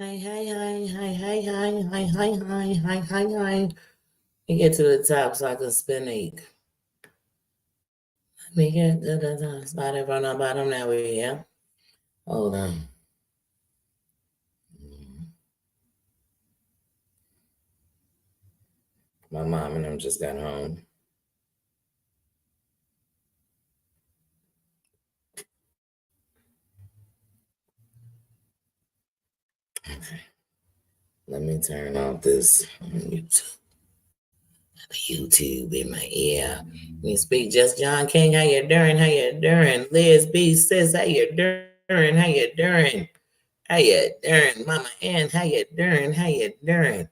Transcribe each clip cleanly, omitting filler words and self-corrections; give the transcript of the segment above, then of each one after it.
Hi, hi, hi, hi, hi, hi, hi, hi, hi, hi, hi, hi. You get to the top so I can spin eight. Let me get to the top. Spot it from the bottom. Now we're here. Hold on. My mom and them just got home. Okay. Let me turn off this YouTube in my ear. Me speak just John King. How you doing? How you doing? Liz B says, how you doing? How you doing? How you doing? Mama Ann, how you doing? How you doing?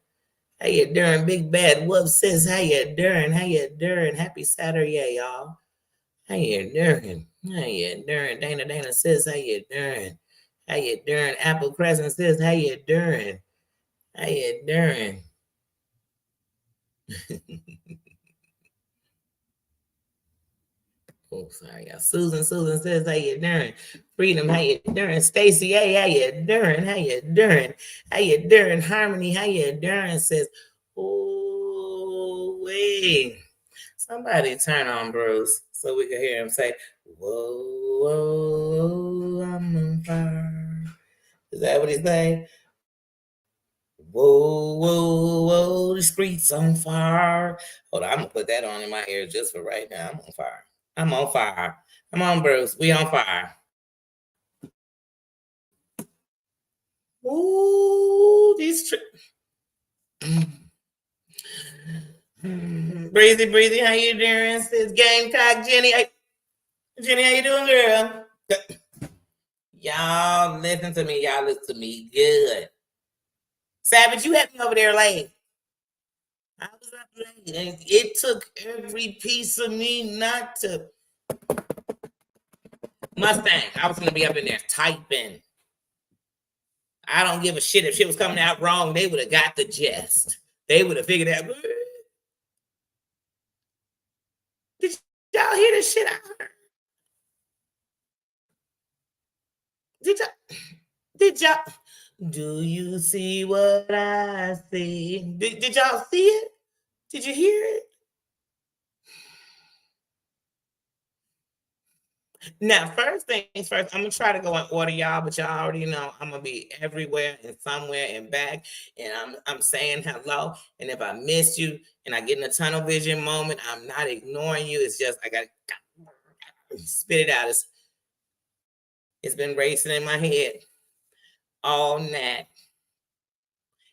How you doing? Big Bad Wolf says, how you doing? How you doing? Happy Saturday, y'all. How you doing? How you doing? Dana says, how you doing? How you doing? Apple Crescent says, how you doing? How you doing? Oh, sorry, y'all. Susan says, how you doing? Freedom, how you doing? Stacy, hey, how you doing? How you doing? How you doing? Harmony, how you doing? Says, oh, wait. Somebody turn on Bruce so we can hear him say, whoa, whoa, I'm on fire. Is that what he's saying? Whoa, whoa, whoa, the streets on fire. Hold on, I'm gonna put that on in my ear just for right now. I'm on fire. I'm on fire. Come on, Bruce. We on fire. Ooh, breezy, how you doing? Says Gamecock Jenny. Jenny, how you doing, girl? Y'all listen to me. Y'all listen to me. Good. Savage, you had me over there late. I was up late, and it took every piece of me not to. Mustang, I was gonna be up in there typing. I don't give a shit if shit was coming out wrong. They would have got the gist. They would have figured out. Did y'all hear the shit I heard? Did y'all? Did y'all? Do you see what I see? Did y'all see it? Did you hear it? Now, first things first, I'm gonna try to go in order, y'all, but y'all already know I'm gonna be everywhere and somewhere and back. And I'm saying hello. And if I miss you and I get in a tunnel vision moment, I'm not ignoring you. It's just I got spit it out. It's been racing in my head all night.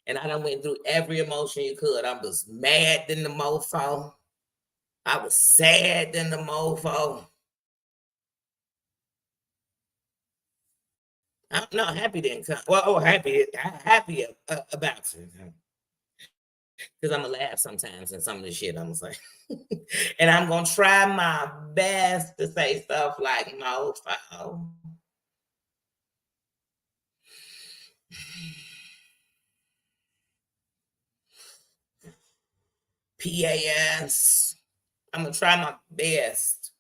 And I done went through every emotion you could. I was mad than the mofo. I was sad than the mofo. I'm not happy didn't come. Well, happy about it. Because I'm gonna laugh sometimes and some of the shit I'm gonna say. And I'm gonna try my best to say stuff like mofo. PAS. I'm gonna try my best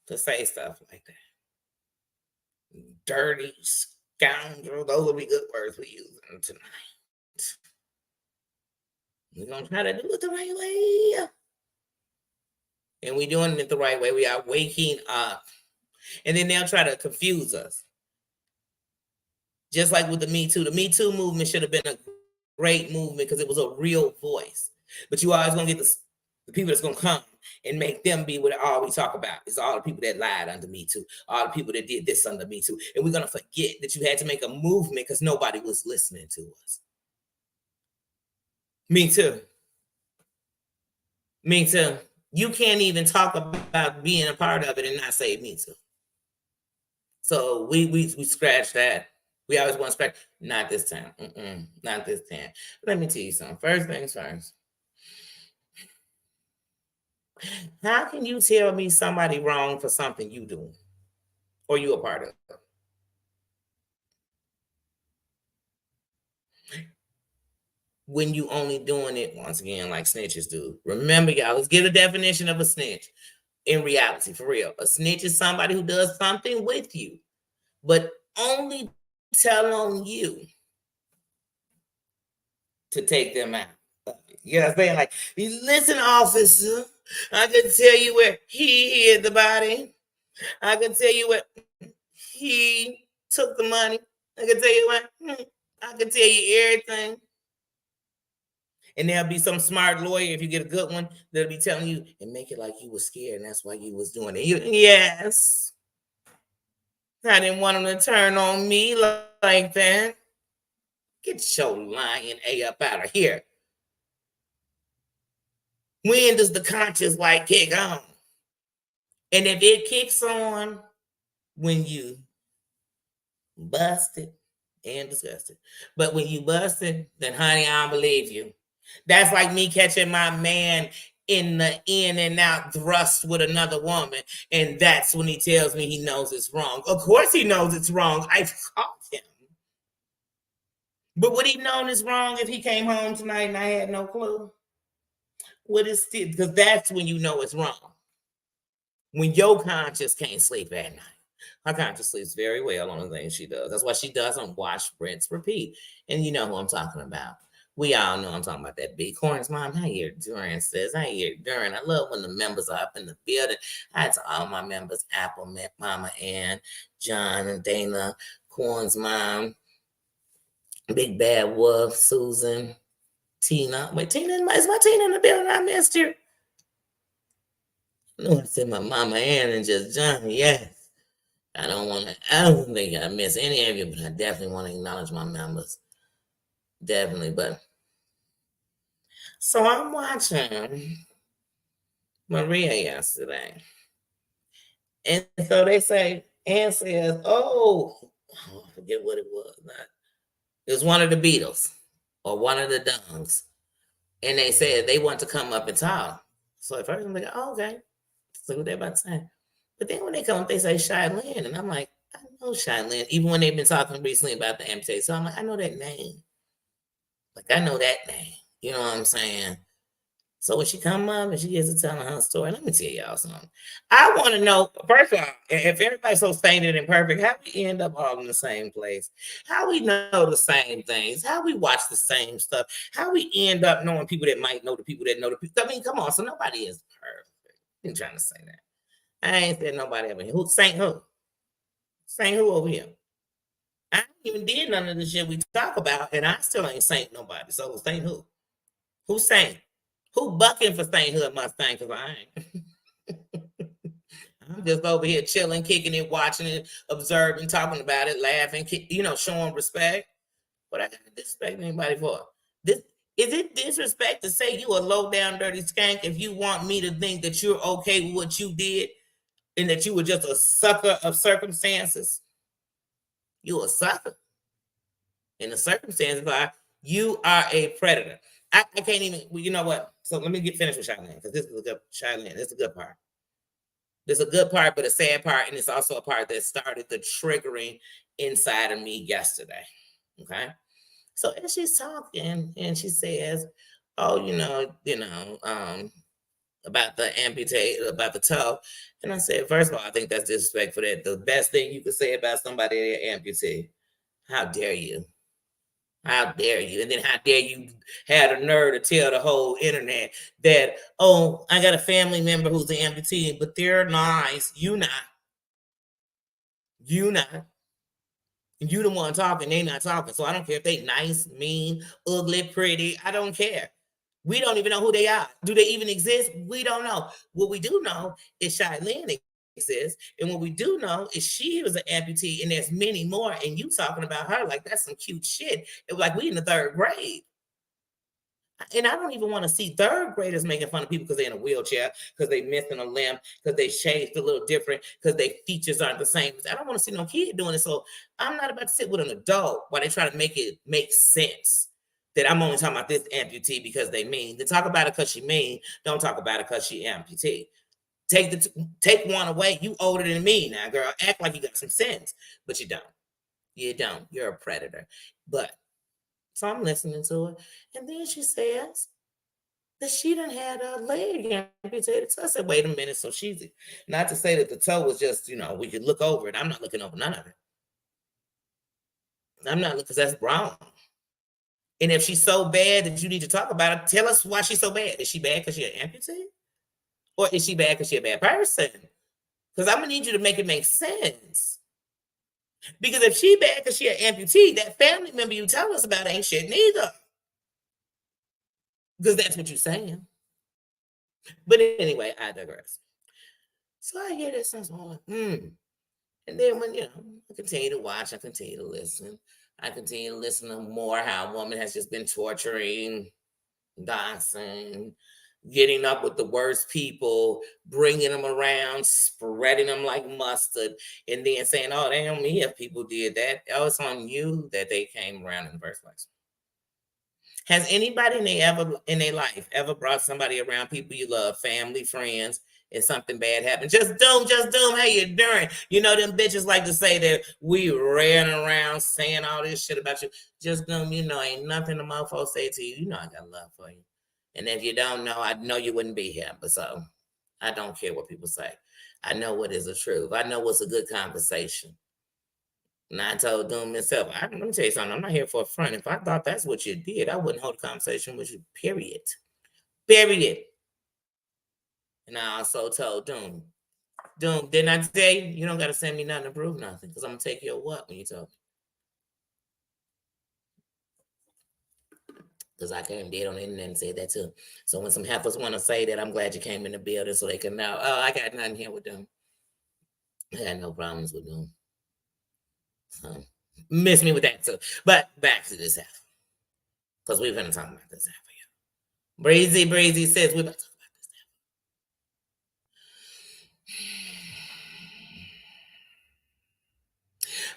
to say stuff like that. Dirty scoundrel. Those will be good words we use tonight. We're gonna try to do it the right way. And we're doing it the right way. We are waking up. And then they'll try to confuse us. Just like with the Me Too. The Me Too movement should have been a great movement because it was a real voice. But you always gonna get the people that's gonna come and make them be what all we talk about. It's all the people that lied under Me Too, all the people that did this under Me Too. And we're gonna forget that you had to make a movement because nobody was listening to us. Me too. Me too. You can't even talk about being a part of it and not say me too. So we scratch that. We always want to scratch. Not this time. Not this time. Let me tell you something. First things first. How can you tell me somebody wrong for something you do or you a part of? When you only doing it once again like snitches do. Remember, y'all, let's get a definition of a snitch. In reality, for real, a snitch is somebody who does something with you, but only tell on you. to take them out. You know what I'm saying? Like, listen, officer, I can tell you where he hid the body. I can tell you where he took the money. I can tell you what. I can tell you everything. And there'll be some smart lawyer, if you get a good one, that'll be telling you and make it like you were scared and that's why you was doing it. Yes. I didn't want him to turn on me like that. Get your lying A up out of here. When does the conscious light kick on? And if it kicks on when you busted and disgusted, but when you busted, then honey, I don't believe you. That's like me catching my man in the in and out thrust with another woman, and that's when he tells me he knows it's wrong. Of course he knows it's wrong. I've caught him. But would he known it's wrong if he came home tonight and I had no clue? What is still, because that's when you know it's wrong. When your conscience can't sleep at night. Her conscience sleeps very well on the things she does. That's why she doesn't watch, rinse, repeat. And you know who I'm talking about. We all know I'm talking about that big Corn's mom. How you doing, sis? How you doing? I love when the members are up in the building. Hi to all my members, Apple, Mama Ann, John, and Dana, Corn's mom, Big Bad Wolf, Susan, Tina. Wait, Tina, is my Tina in the building? I missed you. No, I said my Mama Ann and just John. Yes. I don't think I miss any of you, but I definitely want to acknowledge my members. Definitely, but so I'm watching Maria yesterday. And so they say, Ann says, I forget what it was. It was one of the Beatles or one of the Dungs. And they said they want to come up and talk. So at first I'm like, oh, okay. So what they about to say. But then when they come up, they say Shylin. And I'm like, I know Shylin. Even when they've been talking recently about the amputee. So I'm like, I know that name. Like, I know that name. You know what I'm saying? So when she come up and she gets to telling her story, let me tell y'all something. I want to know, first of all, if everybody's so sainted and perfect, how we end up all in the same place? How we know the same things? How we watch the same stuff? How we end up knowing people that might know the people that know the people? I mean, come on. So nobody is perfect. I'm trying to say that. I ain't said nobody ever. Who saint who? Saint who over here? I ain't even did none of the shit we talk about, and I still ain't saint nobody. So saint who? Who saint? Who bucking for sainthood must thank? Because I ain't. I'm just over here chilling, kicking it, watching it, observing, talking about it, laughing, showing respect. What I got to disrespect anybody for? This is it disrespect to say you a low down dirty skank if you want me to think that you're okay with what you did and that you were just a sucker of circumstances? You a sucker. And the circumstances are you are a predator. I can't even, you know what? So let me get finished with Shylin, because this is a good Shylin. This is a good part. There's a good part, but a sad part, and it's also a part that started the triggering inside of me yesterday. Okay. So as she's talking, and she says, "Oh, about the amputate, about the toe," and I said, first of all, I think that's disrespectful. That the best thing you could say about somebody that amputee, how dare you? How dare you? And then how dare you have the nerve to tell the whole internet that, oh, I got a family member who's an amputee, but they're nice. You not. You not. You the one talking, they not talking. So I don't care if they nice, mean, ugly, pretty. I don't care. We don't even know who they are. Do they even exist? We don't know. What we do know is Shylin exists. And what we do know is she was an amputee, and there's many more. And you talking about her like that's some cute shit. It was like we in the third grade. And I don't even want to see third graders making fun of people because they're in a wheelchair, because they missing a limb, because they shaved a little different, because their features aren't the same. I don't want to see no kid doing it. So I'm not about to sit with an adult while they try to make it make sense that I'm only talking about this amputee because they mean. To talk about it because she mean, don't talk about it because she amputee. Take one away. You older than me now, girl. Act like you got some sense, but you don't. You don't. You're a predator. But so I'm listening to it. And then she says that she done had a leg amputated. So I said, wait a minute. So she's not to say that the toe was just, we could look over it. I'm not looking over none of it. I'm not looking, because that's wrong. And if she's so bad that you need to talk about it, tell us why she's so bad. Is she bad because she's an amputee? Or is she bad because she's a bad person? Because I'm gonna need you to make it make sense. Because if she bad because she an amputee, that family member you tell us about ain't shit neither. Because that's what you're saying. But anyway, I digress. So I hear this and I'm like, And then when, I continue to watch, I continue to listen. I continue to listen to more how a woman has just been torturing, doxing, getting up with the worst people, bringing them around, spreading them like mustard, and then saying, oh, they on me if people did that. Oh, it's on you that they came around in the first place. Has anybody in their life ever brought somebody around people you love, family, friends, and something bad happened? Just doom, how you doing? You know, them bitches like to say that we ran around saying all this shit about you. Just doom, ain't nothing the motherfucker say to you. You know I got love for you. And if you don't know, I know you wouldn't be here. But so I don't care what people say. I know what is the truth. I know what's a good conversation. And I told Doom himself, let me tell you something. I'm not here for a front. If I thought that's what you did, I wouldn't hold a conversation with you, period. Period. And I also told Doom, didn't I tell you, you don't got to send me nothing to prove nothing, because I'm going to take your what when you told me. Because I came dead on the internet and said that too. So when some heifers want to say that, I'm glad you came in the building so they can know, I got nothing here with them. I had no problems with them. So, miss me with that too. But back to this heifer. Because we're going to talk about this heifer. Breezy says we're about to talk about this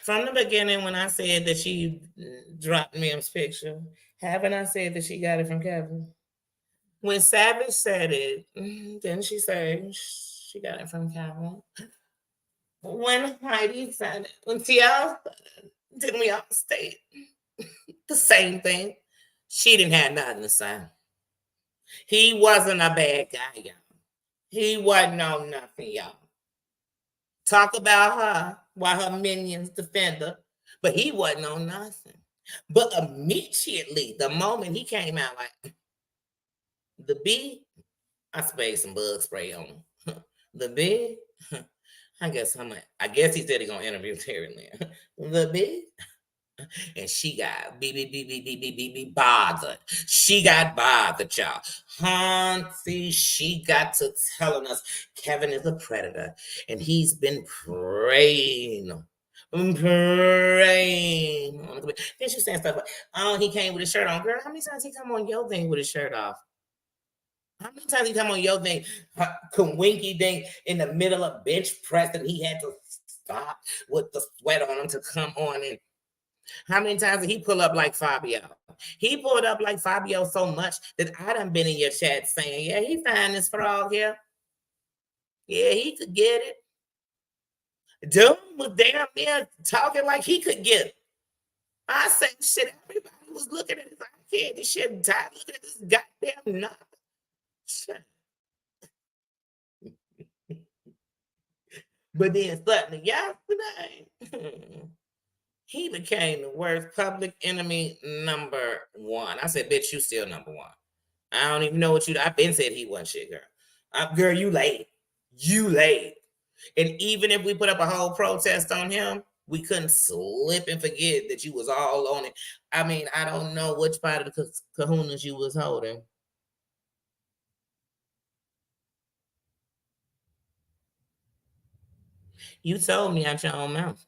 heifer. From the beginning, when I said that she dropped Mim's picture, haven't I said that she got it from Kevin? When Savage said it, didn't she say she got it from Kevin? When Heidi said it, when Tia, didn't we all state the same thing? She didn't have nothing to say. He wasn't a bad guy, y'all. He wasn't on nothing, y'all. Talk about her while her minions defend her, but he wasn't on nothing. But immediately, the moment he came out, like the bee, I sprayed some bug spray on him. The bee, I guess he said he's gonna interview Terry Lynn. The bee, and she got bothered. She got bothered, y'all. Hansi, she got to telling us Kevin is a predator, and he's been preying. Then she's saying stuff like, oh, he came with his shirt on. Girl, how many times he come on your thing with his shirt off? How many times he come on your thing, Winky thing, in the middle of bench press, and he had to stop with the sweat on him to come on in? How many times did he pull up like Fabio? He pulled up like Fabio so much that I done been in your chat saying, yeah, he find this frog here. Yeah, he could get it. Doom was damn near talking like he could get it. I said, shit, everybody was looking at his kid. This shit tired looking at this goddamn nut. Shit. But then suddenly yesterday, he became the worst public enemy number one. I said, bitch, you still number one. I don't even know what I've been said he wasn't shit, girl. Girl, you late. You late. And even if we put up a whole protest on him, we couldn't slip and forget that you was all on it. I mean, I don't know which part of the kahunas you was holding. You told me out your own mouth.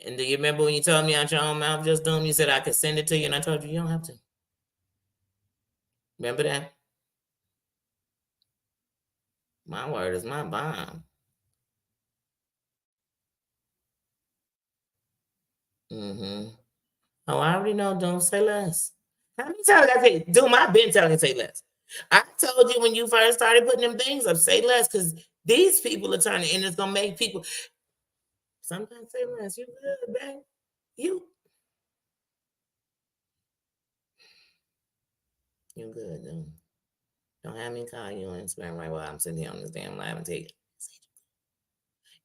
And do you remember when you told me out your own mouth, just Doom, you said I could send it to you, and I told you you don't have to. Remember that? My word is my bond. Mm-hmm. Oh, I already know, Doom, say less. How many times I say, Doom, I've been telling you say less. I told you when you first started putting them things up, say less, because these people are turning, and it's gonna make people sometimes say less. You good, babe? You good, Doom. Don't have me call you on Instagram right while I'm sitting here on this damn live and take it.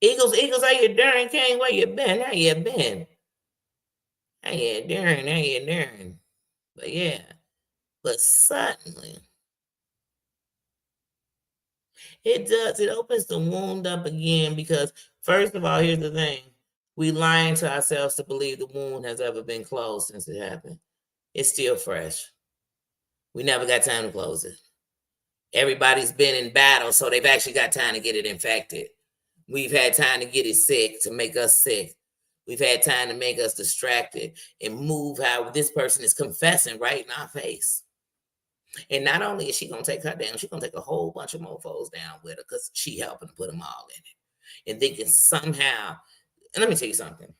Eagles, how you doing? King, where you been? How you been? How you doing? But yeah, but suddenly it does. It opens the wound up again because, first of all, here's the thing: we lying to ourselves to believe the wound has ever been closed since it happened. It's still fresh. We never got time to close it. Everybody's been in battle, so they've actually got time to get it infected. We've had time to get it sick, to make us sick. We've had time to make us distracted and move how this person is confessing right in our face. And not only is she gonna take her down, she's gonna take a whole bunch of mofos down with her because she helping put them all in it. And thinking somehow, and let me tell you something.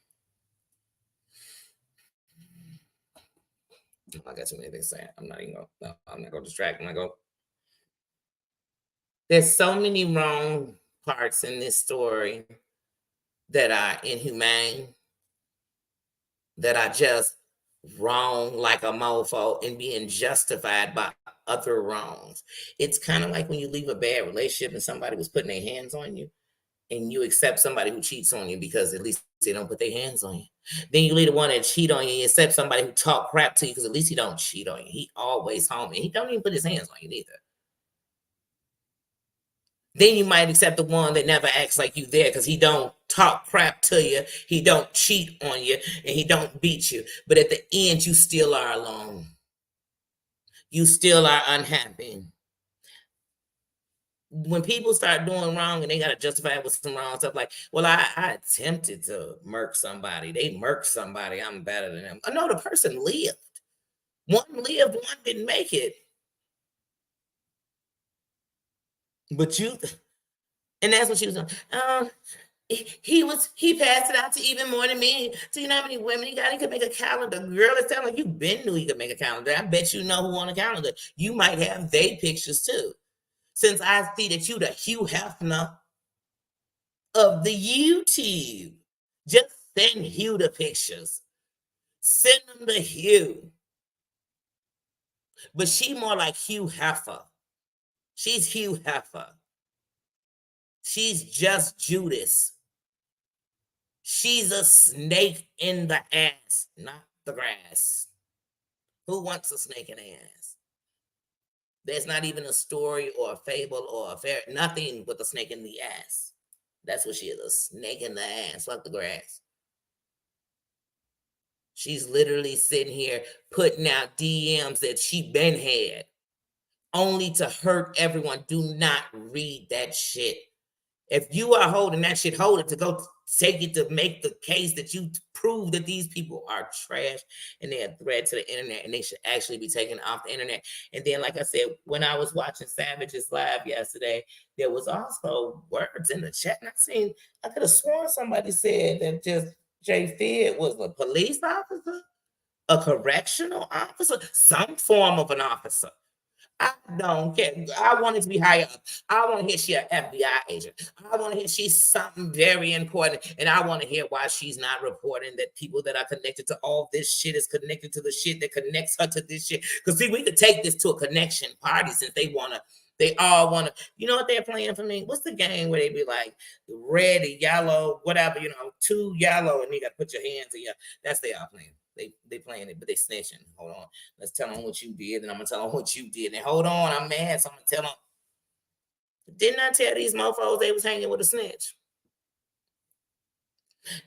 I got too many things to say. I'm not even gonna, no, I'm not gonna distract. I'm not gonna. There's so many wrong parts in this story that are inhumane, that are just wrong like a mofo and being justified by other wrongs. It's kind of like when you leave a bad relationship and somebody was putting their hands on you and you accept somebody who cheats on you because at least they don't put their hands on you. Then you leave the one that cheat on you and accept somebody who talk crap to you because at least he don't cheat on you. He always home and he don't even put his hands on you neither. Then you might accept the one that never acts like you there because he don't talk crap to you, he don't cheat on you, and he don't beat you. But at the end, you still are alone. You still are unhappy. When people start doing wrong and they got to justify it with some wrong stuff, like, well, I attempted to murk somebody. They murked somebody. I'm better than them. No, the person lived. One lived, one didn't make it. But you, and that's what she was doing. He passed it out to even more than me. So you know how many women he got? He could make a calendar. Girl, it's sounding like you been knew he could make a calendar. I bet you know who on the calendar. You might have they pictures too. Since I see that you the Hugh Hefner of the YouTube. Just send Hugh the pictures. Send them to Hugh. But she more like Hugh Hefner. She's Hugh Hefner. She's just Judas. She's a snake in the ass, not the grass. Who wants a snake in the ass? There's not even a story or a fable or a fairy, nothing with a snake in the ass. That's what she is, a snake in the ass, fuck the grass. She's literally sitting here putting out DMs that she been had, only to hurt everyone. Do not read that shit. If you are holding that shit, hold it to go take it to make the case that you prove that these people are trash and they're a threat to the internet and they should actually be taken off the internet. And then, like I said, when I was watching Savage's live yesterday, there was also words in the chat. And I could have sworn somebody said that just Jay Fid was a police officer, a correctional officer, some form of an officer. I don't care. I want it to be higher up. I want to hear she's an FBI agent. I want to hear she's something very important. And I want to hear why she's not reporting that people that are connected to all this shit is connected to the shit that connects her to this shit. Because see, we could take this to a connection party since they all want to, you know what they're playing for me? What's the game where they be like red, yellow, whatever, two yellow, and you got to put your hands in your, that's they all playing. They playing it, but they snitching. Hold on. Let's tell them what you did, and I'm gonna tell them what you did. And hold on, I'm mad, so I'm gonna tell them. Didn't I tell these mofos they was hanging with a snitch?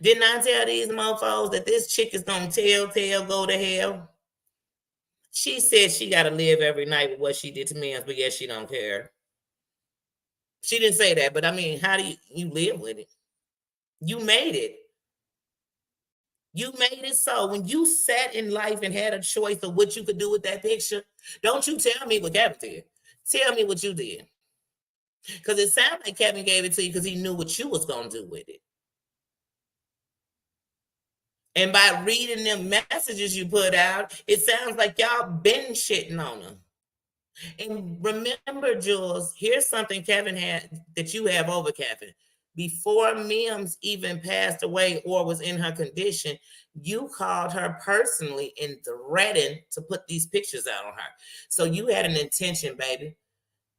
Didn't I tell these mofos that this chick is gonna tell, go to hell? She said she gotta live every night with what she did to me, but yes, she don't care. She didn't say that, but I mean, how do you live with it? You made it. You made it so when you sat in life and had a choice of what you could do with that picture, don't you tell me what Kevin did. Tell me what you did. Because it sounded like Kevin gave it to you because he knew what you was going to do with it. And by reading them messages you put out, it sounds like y'all been shitting on them. And remember, Jules, here's something Kevin had that you have over Kevin. Before Mims even passed away or was in her condition, you called her personally and threatened to put these pictures out on her. So you had an intention, baby.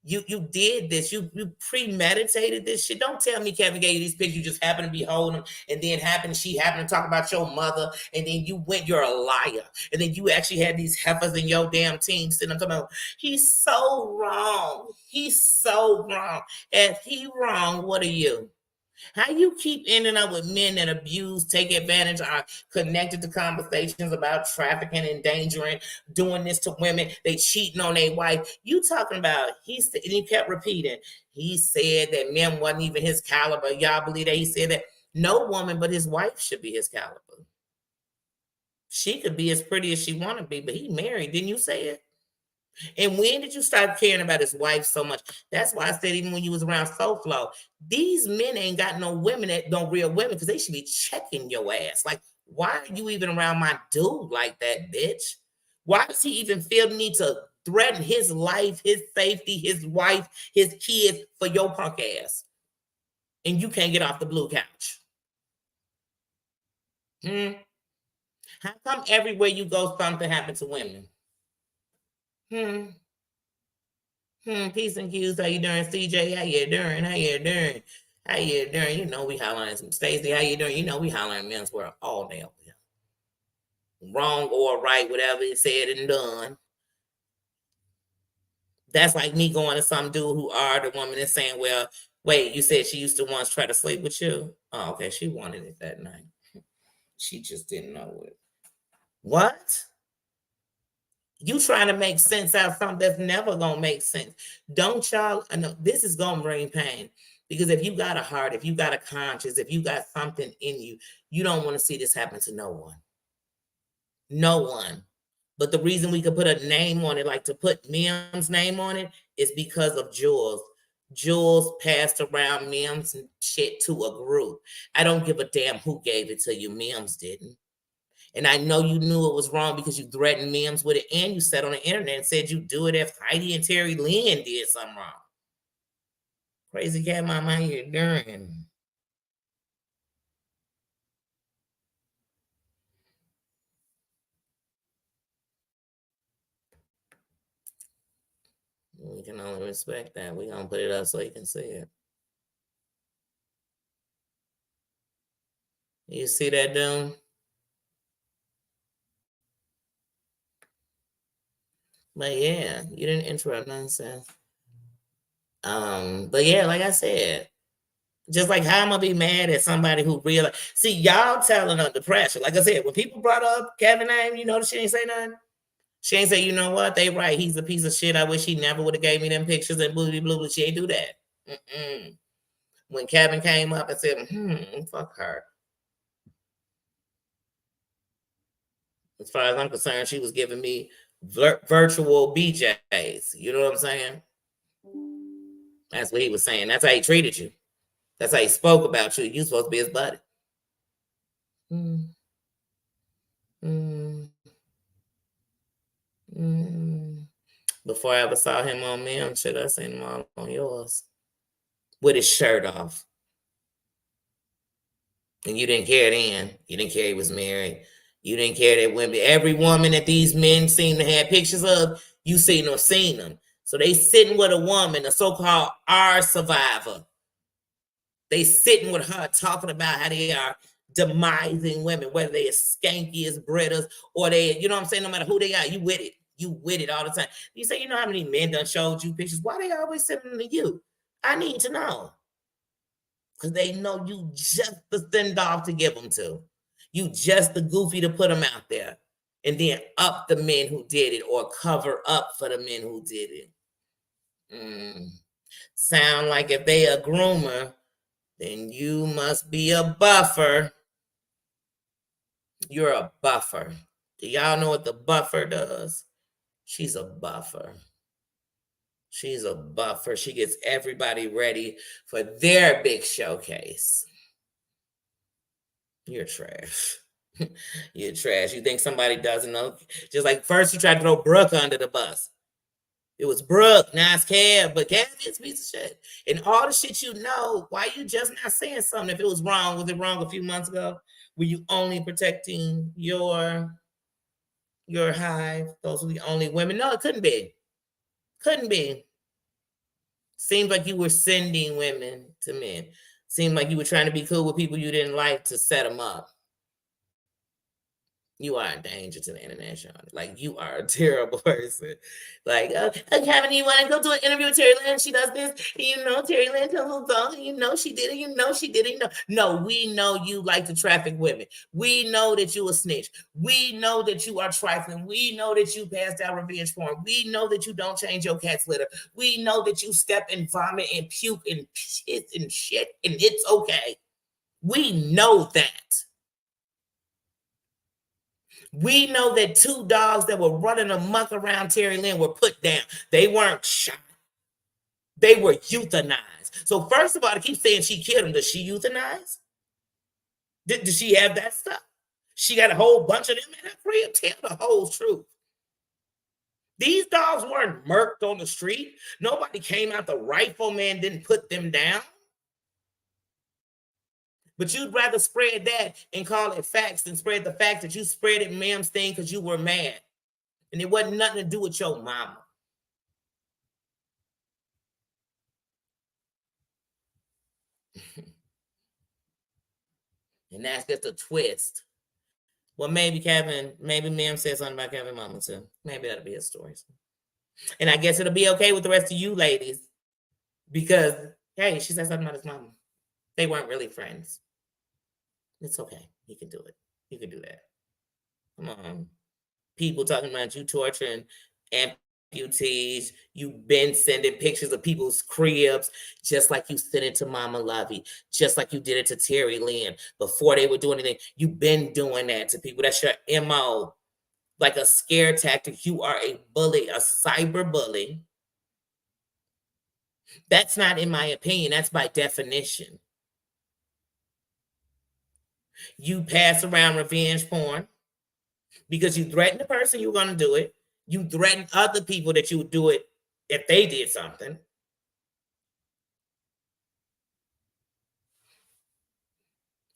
You did this. You premeditated this shit. Don't tell me Kevin gave you these pictures. You just happened to be holding them, and then she happened to talk about your mother, and then you went. You're a liar, and then you actually had these heifers in your damn team sitting. I'm talking about. He's so wrong. He's so wrong. If he wrong, what are you? How you keep ending up with men that abuse, take advantage, are connected to conversations about trafficking, endangering, doing this to women, they cheating on their wife. You talking about, and he kept repeating, he said that men wasn't even his caliber. Y'all believe that? He said that no woman but his wife should be his caliber. She could be as pretty as she want to be, but he married. Didn't you say it? And when did you start caring about his wife so much? That's why I said even when you was around SoFlo, these men ain't got no women that don't real women because they should be checking your ass. Like, why are you even around my dude like that, bitch? Why does he even feel the need to threaten his life, his safety, his wife, his kids for your punk ass? And you can't get off the blue couch. How come everywhere you go, something happened to women? Peace and cues. How you doing, CJ? How you doing? How you doing? How you doing? You know we hollering some Stacey. How you doing? You know we hollering men's world all day. Wrong or right, whatever it said and done. That's like me going to some dude who are the woman and saying, well, wait, you said she used to once try to sleep with you? Oh, okay, she wanted it that night. She just didn't know it. What? You trying to make sense out of something that's never gonna make sense. Don't y'all? I know this is gonna bring pain because if you got a heart, if you got a conscience, if you got something in you, you don't want to see this happen to no one. No one. But the reason we could put a name on it, like to put Mims' name on it, is because of Jules. Jules passed around Mims and shit to a group. I don't give a damn who gave it to you. Mims didn't. And I know you knew it was wrong because you threatened Mims with it and you said on the internet and said you'd do it if Heidi and Terry Lynn did something wrong. Crazy cat mama, how you doing? We can only respect that. We're going to put it up so you can see it. You see that, dude? But yeah, you didn't interrupt nonsense. But yeah, like I said, just like how I'm gonna be mad at somebody who real see y'all telling under pressure. Like I said, when people brought up Kevin name, you know she ain't say nothing. She ain't say, you know what, they right. He's a piece of shit. I wish he never would have gave me them pictures and blah blah blah. She ain't do that. Mm-mm. When Kevin came up and said, fuck her. As far as I'm concerned, she was giving me virtual BJs. You know what I'm saying? That's what he was saying. That's how he treated you. That's how he spoke about you. You supposed to be his buddy. Mm. Mm. Mm. Before I ever saw him on me, I'm sure I seen him all on yours. With his shirt off. And you didn't care then. You didn't care he was married. You didn't care that women, every woman that these men seem to have pictures of, you seen or seen them. So they sitting with a woman, a so-called R survivor. They sitting with her talking about how they are demising women, whether they as skanky as Brittas or they, you know what I'm saying, no matter who they are, you with it. You with it all the time. You say, you know how many men done showed you pictures? Why they always sending to you? I need to know. Because they know you just the send off to give them to. You just the goofy to put them out there. And then up the men who did it or cover up for the men who did it. Sound like if they a groomer, then you must be a buffer. You're a buffer. Do y'all know what the buffer does? She's a buffer. She's a buffer. She gets everybody ready for their big showcase. You're trash. You're trash. You think somebody doesn't know? Just like first you tried to throw Brooke under the bus. It was Brooke, now it's Kev, but Kev is a piece of shit. And all the shit you know, why you just not saying something? If it was wrong, was it wrong a few months ago? Were you only protecting your hive? Those were the only women? No, it couldn't be. Couldn't be. Seemed like you were sending women to men. Seemed like you were trying to be cool with people you didn't like to set them up. You are a danger to the internet, Sean. Like, you are a terrible person. Like, Kevin, you want to go do an interview with Terry Lynn? She does this. You know, Terry Lynn tells us, you know, she did it. You know, she did it. No, we know you like to traffic women. We know that you a snitch. We know that you are trifling. We know that you passed out revenge porn. We know that you don't change your cat's litter. We know that you step and vomit and puke and piss and shit, and it's okay. We know that. We know that 2 dogs that were running amok around Terry Lynn were put down. They weren't shot. They were euthanized. So first of all, I keep saying she killed him. Does she euthanize? Did she have that stuff? She got a whole bunch of them in her crib. Tell the whole truth. These dogs weren't murked on the street. Nobody came out. The rifleman didn't put them down. But you'd rather spread that and call it facts than spread the fact that you spread it ma'am's thing because you were mad. And it wasn't nothing to do with your mama. And that's just a twist. Well, maybe ma'am said something about Kevin mama too. Maybe that'll be a story. And I guess it'll be okay with the rest of you ladies. Because, hey, she said something about his mama. They weren't really friends. It's okay. You can do it. You can do that. Come on. People talking about you torturing amputees. You've been sending pictures of people's cribs, just like you sent it to Mama Lovey, just like you did it to Terry Lynn before they were doing anything. You've been doing that to people. That's your MO. Like a scare tactic. You are a bully, a cyber bully. That's not in my opinion. That's by definition. You pass around revenge porn because you threaten the person you're going to do it. You threaten other people that you would do it if they did something.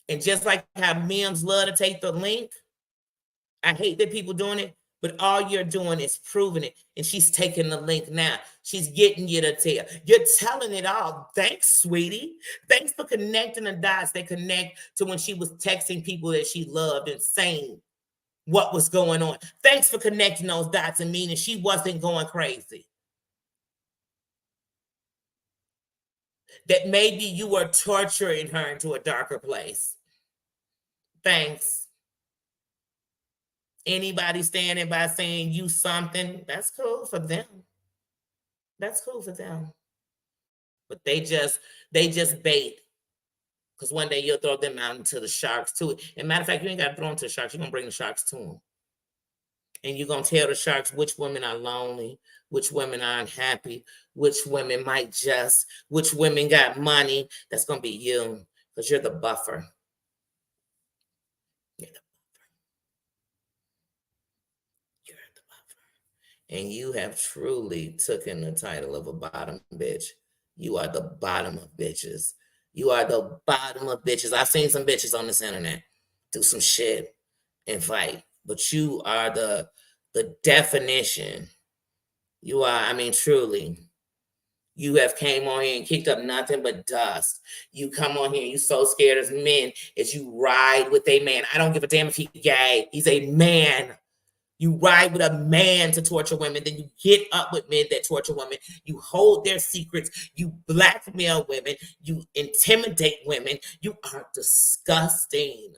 And just like how memes love to take the link, I hate that people doing it, but all you're doing is proving it. And she's taking the link now. She's getting you to tell. You're telling it all. Thanks, sweetie. Thanks for connecting the dots that connect to when she was texting people that she loved and saying what was going on. Thanks for connecting those dots and meaning she wasn't going crazy. That maybe you were torturing her into a darker place. Thanks. Anybody standing by saying you something, that's cool for them. That's cool for them. But they just bait. Because one day you'll throw them out into the sharks too. And matter of fact, you ain't got to throw them to the sharks. You're going to bring the sharks to them. And you're going to tell the sharks which women are lonely, which women are unhappy, which women which women got money. That's going to be you because you're the buffer. You're the buffer. And you have truly taken the title of a bottom bitch. You are the bottom of bitches. You are the bottom of bitches. I've seen some bitches on this internet do some shit and fight. But you are the definition. You are, truly. You have came on here and kicked up nothing but dust. You come on here, you so scared as men as you ride with a man. I don't give a damn if he's gay. He's a man. You ride with a man to torture women, then you get up with men that torture women. You hold their secrets. You blackmail women. You intimidate women. You are disgusting.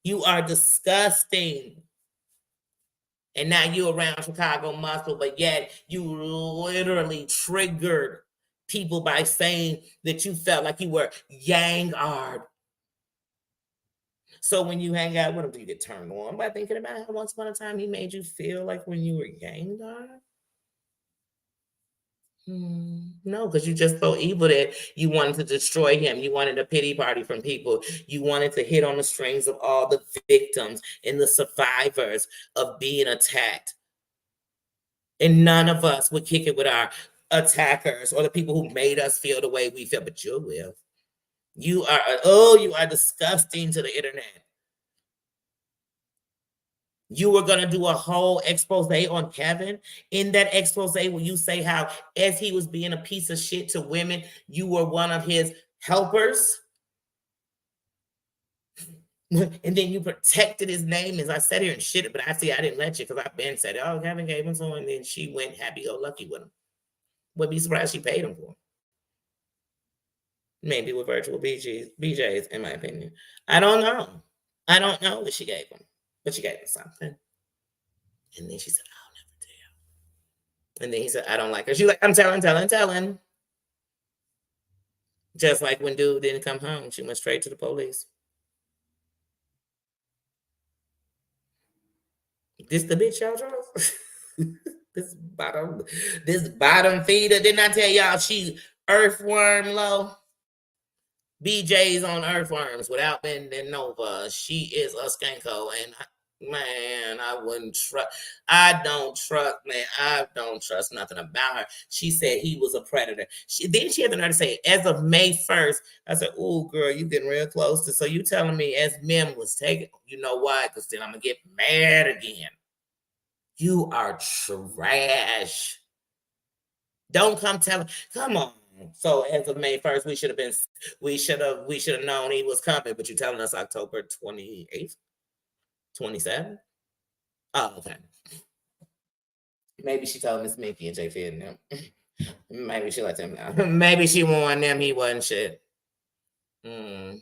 You are disgusting. And now you're around Chicago Muscle, but yet you literally triggered people by saying that you felt like you were Yang-ard. So when you hang out with him, do you get turned on by thinking about how once upon a time he made you feel like when you were Yang-ard? No, because you're just so evil that you wanted to destroy him. You wanted a pity party from people. You wanted to hit on the strings of all the victims and the survivors of being attacked. And none of us would kick it with our attackers or the people who made us feel the way we feel, but you will. You are disgusting to the internet. You were going to do a whole expose on Kevin. In that expose, will you say how, as he was being a piece of shit to women, you were one of his helpers? And then you protected his name. As I sat here and shit it, but I didn't let you because I've been said, oh, Kevin gave him so, and then she went happy go lucky with him. Wouldn't be surprised she paid him for him. Maybe with virtual BJs, in my opinion. I don't know. I don't know what she gave him, but she gave him something. And then she said, I'll never tell. And then he said, I don't like her. She's like, I'm telling. Just like when dude didn't come home, she went straight to the police. This the bitch y'all chose? this bottom feeder. Didn't I tell y'all she earthworm low? BJ's on earthworms without bending over. She is a skanko, and man, I wouldn't trust. I don't trust nothing about her. She said he was a predator. Then she had the nerve to say, as of May 1st, I said, oh, girl, you getting real close to, so you telling me as Mim was taken, you know why? Because then I'm going to get mad again. You are trash. Don't come telling, come on. So as of May 1st, we should have known he was coming, but you're telling us October 28th, 27th? Oh, okay. Maybe she told Miss Mickey and Jay Fid and them. Maybe she let them know. Maybe she warned them he wasn't shit. And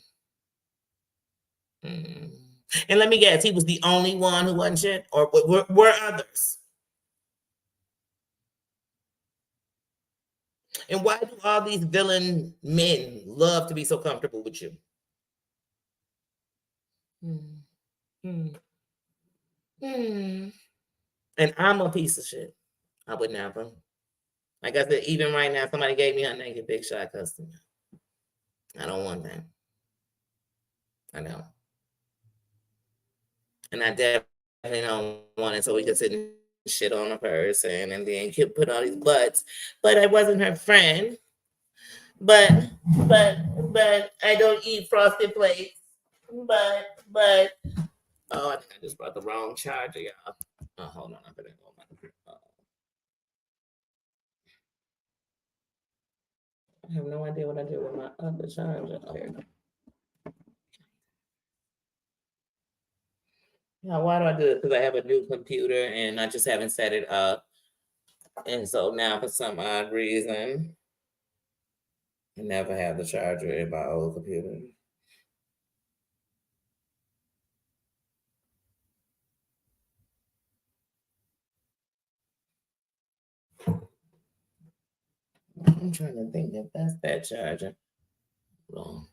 let me guess, he was the only one who wasn't shit? Or were others? And why do all these villain men love to be so comfortable with you? And I'm a piece of shit. I would never. Like I said, even right now, somebody gave me a naked big shot customer. I don't want that. I know. And I definitely don't want it so we could sit and shit on a person and then put all these butts. But I wasn't her friend. But I don't eat frosted flakes. But oh, I think I just brought the wrong charger, y'all. Oh, hold on, I better go. I have no idea what I did with my other charger. Oh, here we go. Now, why do I do it? Because I have a new computer and I just haven't set it up. And so now, for some odd reason, I never have the charger in my old computer. I'm trying to think if that's that charger. Hold on.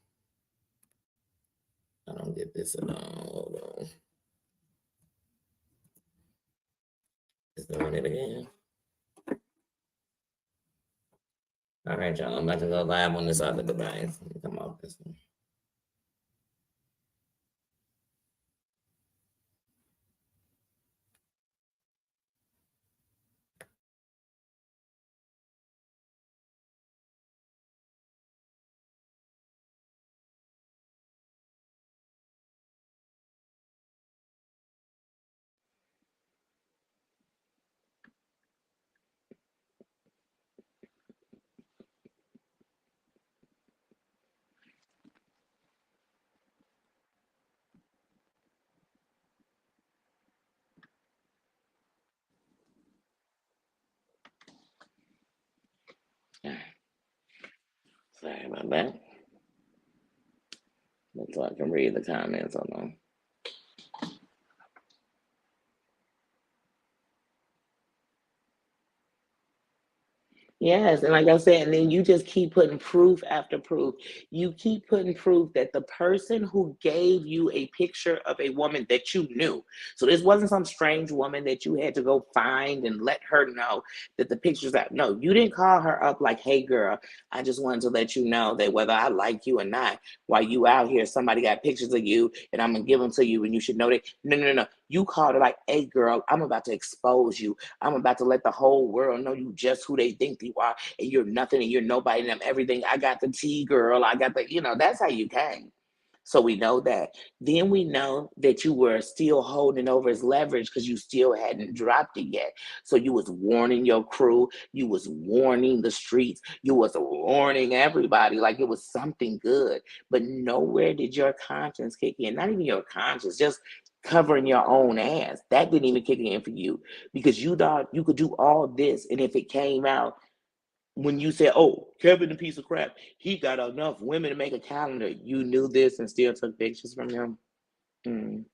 I don't get this at all. Hold on. It's doing it again. All right, y'all. I'm about to go live on this other device. Let me come off this one. Sorry about that. So I can read the comments on them. Yes, and like I said, and then you just keep putting proof after proof. You keep putting proof that the person who gave you a picture of a woman that you knew, so this wasn't some strange woman that you had to go find and let her know that the picture's out. No, you didn't call her up like, hey girl, I just wanted to let you know that whether I like you or not, while you out here, somebody got pictures of you and I'm gonna give them to you and you should know that. No. You called her like, hey girl, I'm about to expose you. I'm about to let the whole world know you just who they think you are, and you're nothing and you're nobody and I'm everything. I got the tea, girl. I got the, that's how you came. So we know that. Then we know that you were still holding over his leverage because you still hadn't dropped it yet. So you was warning your crew, you was warning the streets, you was warning everybody like it was something good. But nowhere did your conscience kick in. Not even your conscience, just covering your own ass. That didn't even kick in for you because you thought you could do all this, and if it came out when you said, "Oh, Kevin, a piece of crap, he got enough women to make a calendar," you knew this and still took pictures from him. Mm.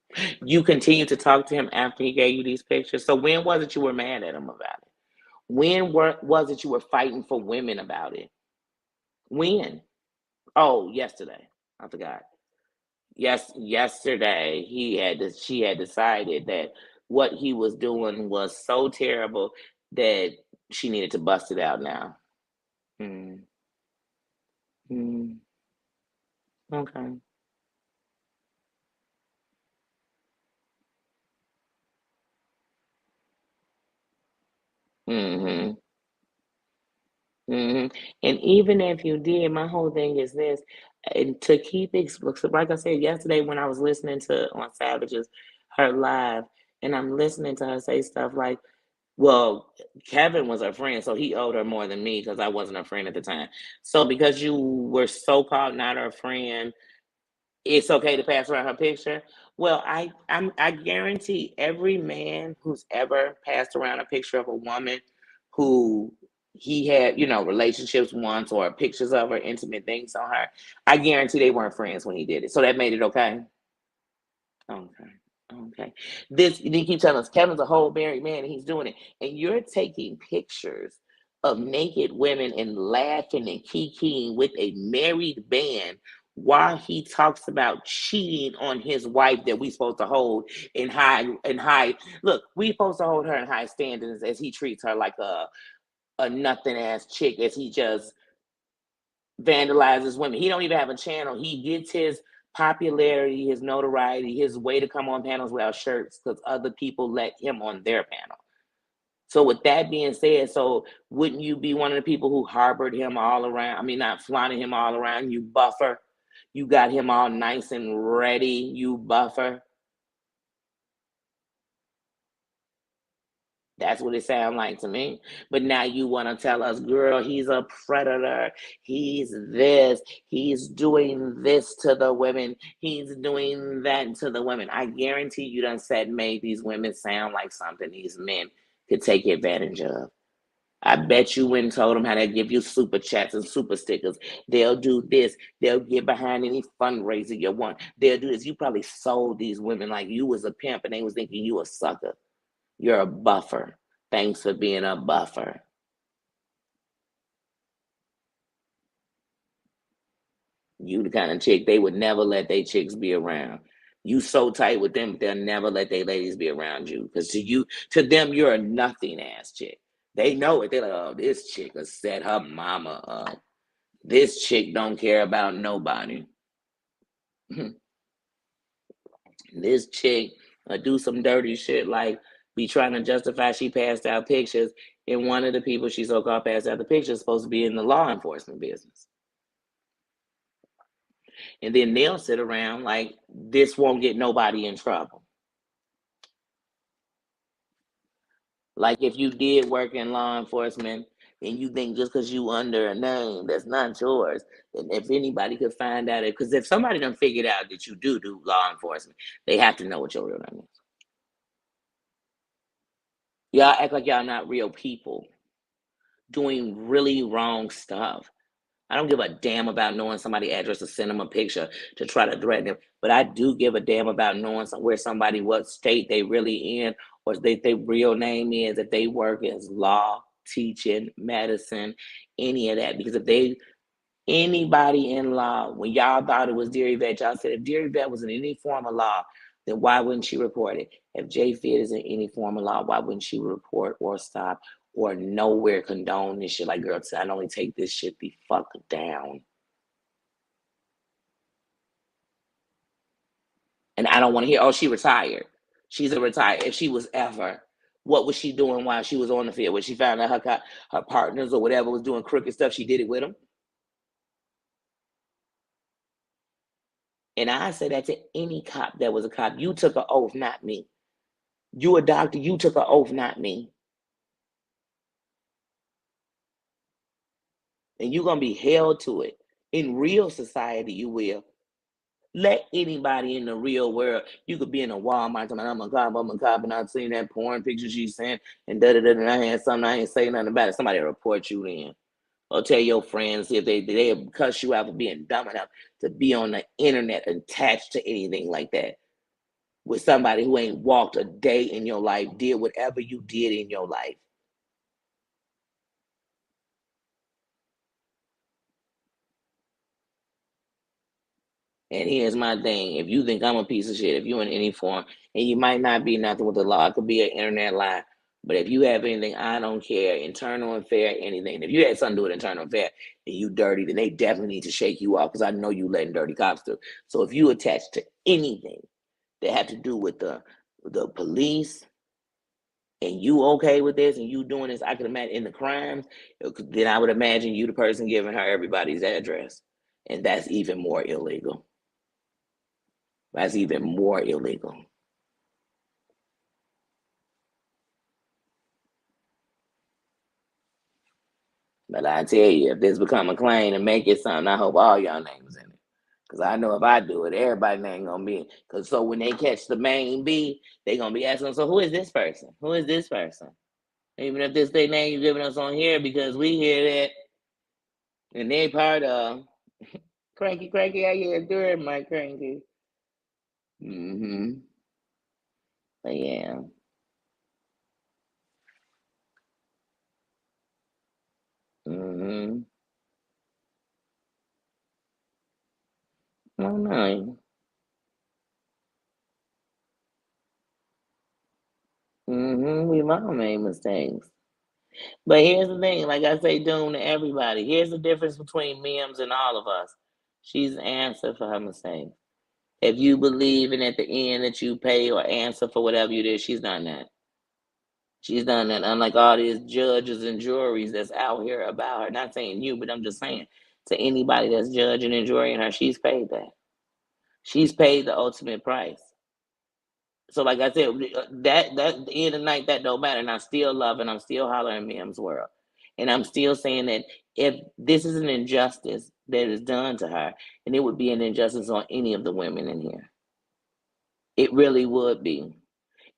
You continued to talk to him after he gave you these pictures. So when was it you were mad at him about it? Was it you were fighting for women about it? When? Oh, yesterday. I forgot. Yes, yesterday she had decided that what he was doing was so terrible that she needed to bust it out now. Mm, mm, okay. Hmm. Hmm. And even if you did, my whole thing is this, and to keep like I said yesterday when I was listening to on Savages, her live, and I'm listening to her say stuff like, well, Kevin was her friend, so he owed her more than me because I wasn't her friend at the time. So because you were so called not her friend, it's okay to pass around her picture. Well, I guarantee every man who's ever passed around a picture of a woman who he had, relationships once or pictures of her, intimate things on her, I guarantee they weren't friends when he did it. So that made it okay. Okay. Okay. This you keep telling us Kevin's a whole married man and he's doing it. And you're taking pictures of naked women and laughing and kikiing with a married man while he talks about cheating on his wife that we supposed to hold in high. Look, we supposed to hold her in high standards as he treats her like a nothing ass chick as he just vandalizes women. He don't even have a channel. He gets his popularity, his notoriety, his way to come on panels without shirts because other people let him on their panel. So with that being said, so wouldn't you be one of the people who harbored him all around? I mean, not flaunting him all around, you buffer. You got him all nice and ready, you buffer. That's what it sounds like to me. But now you want to tell us, girl, he's a predator. He's this. He's doing this to the women. He's doing that to the women. I guarantee you done said made these women sound like something these men could take advantage of. I bet you went and told them how they give you super chats and super stickers. They'll do this. They'll get behind any fundraiser you want. They'll do this. You probably sold these women like you was a pimp and they was thinking you a sucker. You're a buffer. Thanks for being a buffer. You the kind of chick they would never let their chicks be around. You so tight with them, they'll never let their ladies be around you. Because to them, you're a nothing ass chick. They know it. They're like, oh, this chick will set her mama up. This chick don't care about nobody. This chick do some dirty shit like be trying to justify she passed out pictures. And one of the people she so called passed out the pictures is supposed to be in the law enforcement business. And then they'll sit around like this won't get nobody in trouble. Like if you did work in law enforcement and you think just because you under a name that's not yours, and if anybody could find out it, because if somebody done figured out that you do law enforcement, they have to know what your real name is. Y'all act like y'all not real people doing really wrong stuff. I don't give a damn about knowing somebody's address to send them a picture to try to threaten them. But I do give a damn about knowing where somebody, what state they really in, or their real name is, if they work as law, teaching, medicine, any of that. Because if they anybody in law, when y'all thought it was Dear Yvette, y'all said if Dear Yvette was in any form of law, then why wouldn't she report it? If Jay Fit is in any form of law, why wouldn't she report or stop or nowhere condone this shit? Like, girl, I only take this shit the fuck down. And I don't want to hear, oh, she retired. She's a retired. If she was ever, what was she doing while she was on the field? When she found out her partners or whatever was doing crooked stuff, she did it with them. And I say that to any cop that was a cop. You took an oath, not me. You a doctor, you took an oath, not me. And you're gonna be held to it. In real society, you will. Let anybody in the real world, you could be in a Walmart, talking, I'm a cop, and I've seen that porn picture she sent, and da da da, and I had something, I ain't say nothing about it. Somebody will report you in. Or tell your friends if they cuss you out for being dumb enough to be on the internet attached to anything like that with somebody who ain't walked a day in your life, did whatever you did in your life. And here's my thing. If you think I'm a piece of shit, if you in any form, and you might not be nothing with the law, it could be an internet lie. But if you have anything, I don't care, internal and fair, anything. If you had something to do with internal and fair and you dirty, then they definitely need to shake you off because I know you letting dirty cops through. So if you attach to anything that have to do with the police and you okay with this and you doing this, I can imagine in the crimes, then I would imagine you the person giving her everybody's address. And that's even more illegal. That's even more illegal. But I tell you, if this become a claim and make it something, I hope all y'all names in it. Cause I know if I do it, everybody name gonna be. Cause so when they catch the main B, they gonna be asking, so who is this person? Who is this person? Even if this they name you giving us on here, because we hear that and they part of cranky, cranky. I hear doing my cranky. Mm-hmm. But yeah. Mm-hmm. Oh no. Mm-hmm. We've all made mistakes. But here's the thing, like I say, Doom to everybody. Here's the difference between Mims and all of us. She's answered for her mistakes. If you believe in at the end that you pay or answer for whatever you did, she's done that. She's done that. Unlike all these judges and juries that's out here about her. Not saying you, but I'm just saying to anybody that's judging and jurying her, she's paid that. She's paid the ultimate price. So like I said, that at the end of the night, that don't matter. And I still love and I'm still hollering Mim's world. And I'm still saying that if this is an injustice that is done to her, and it would be an injustice on any of the women in here. It really would be.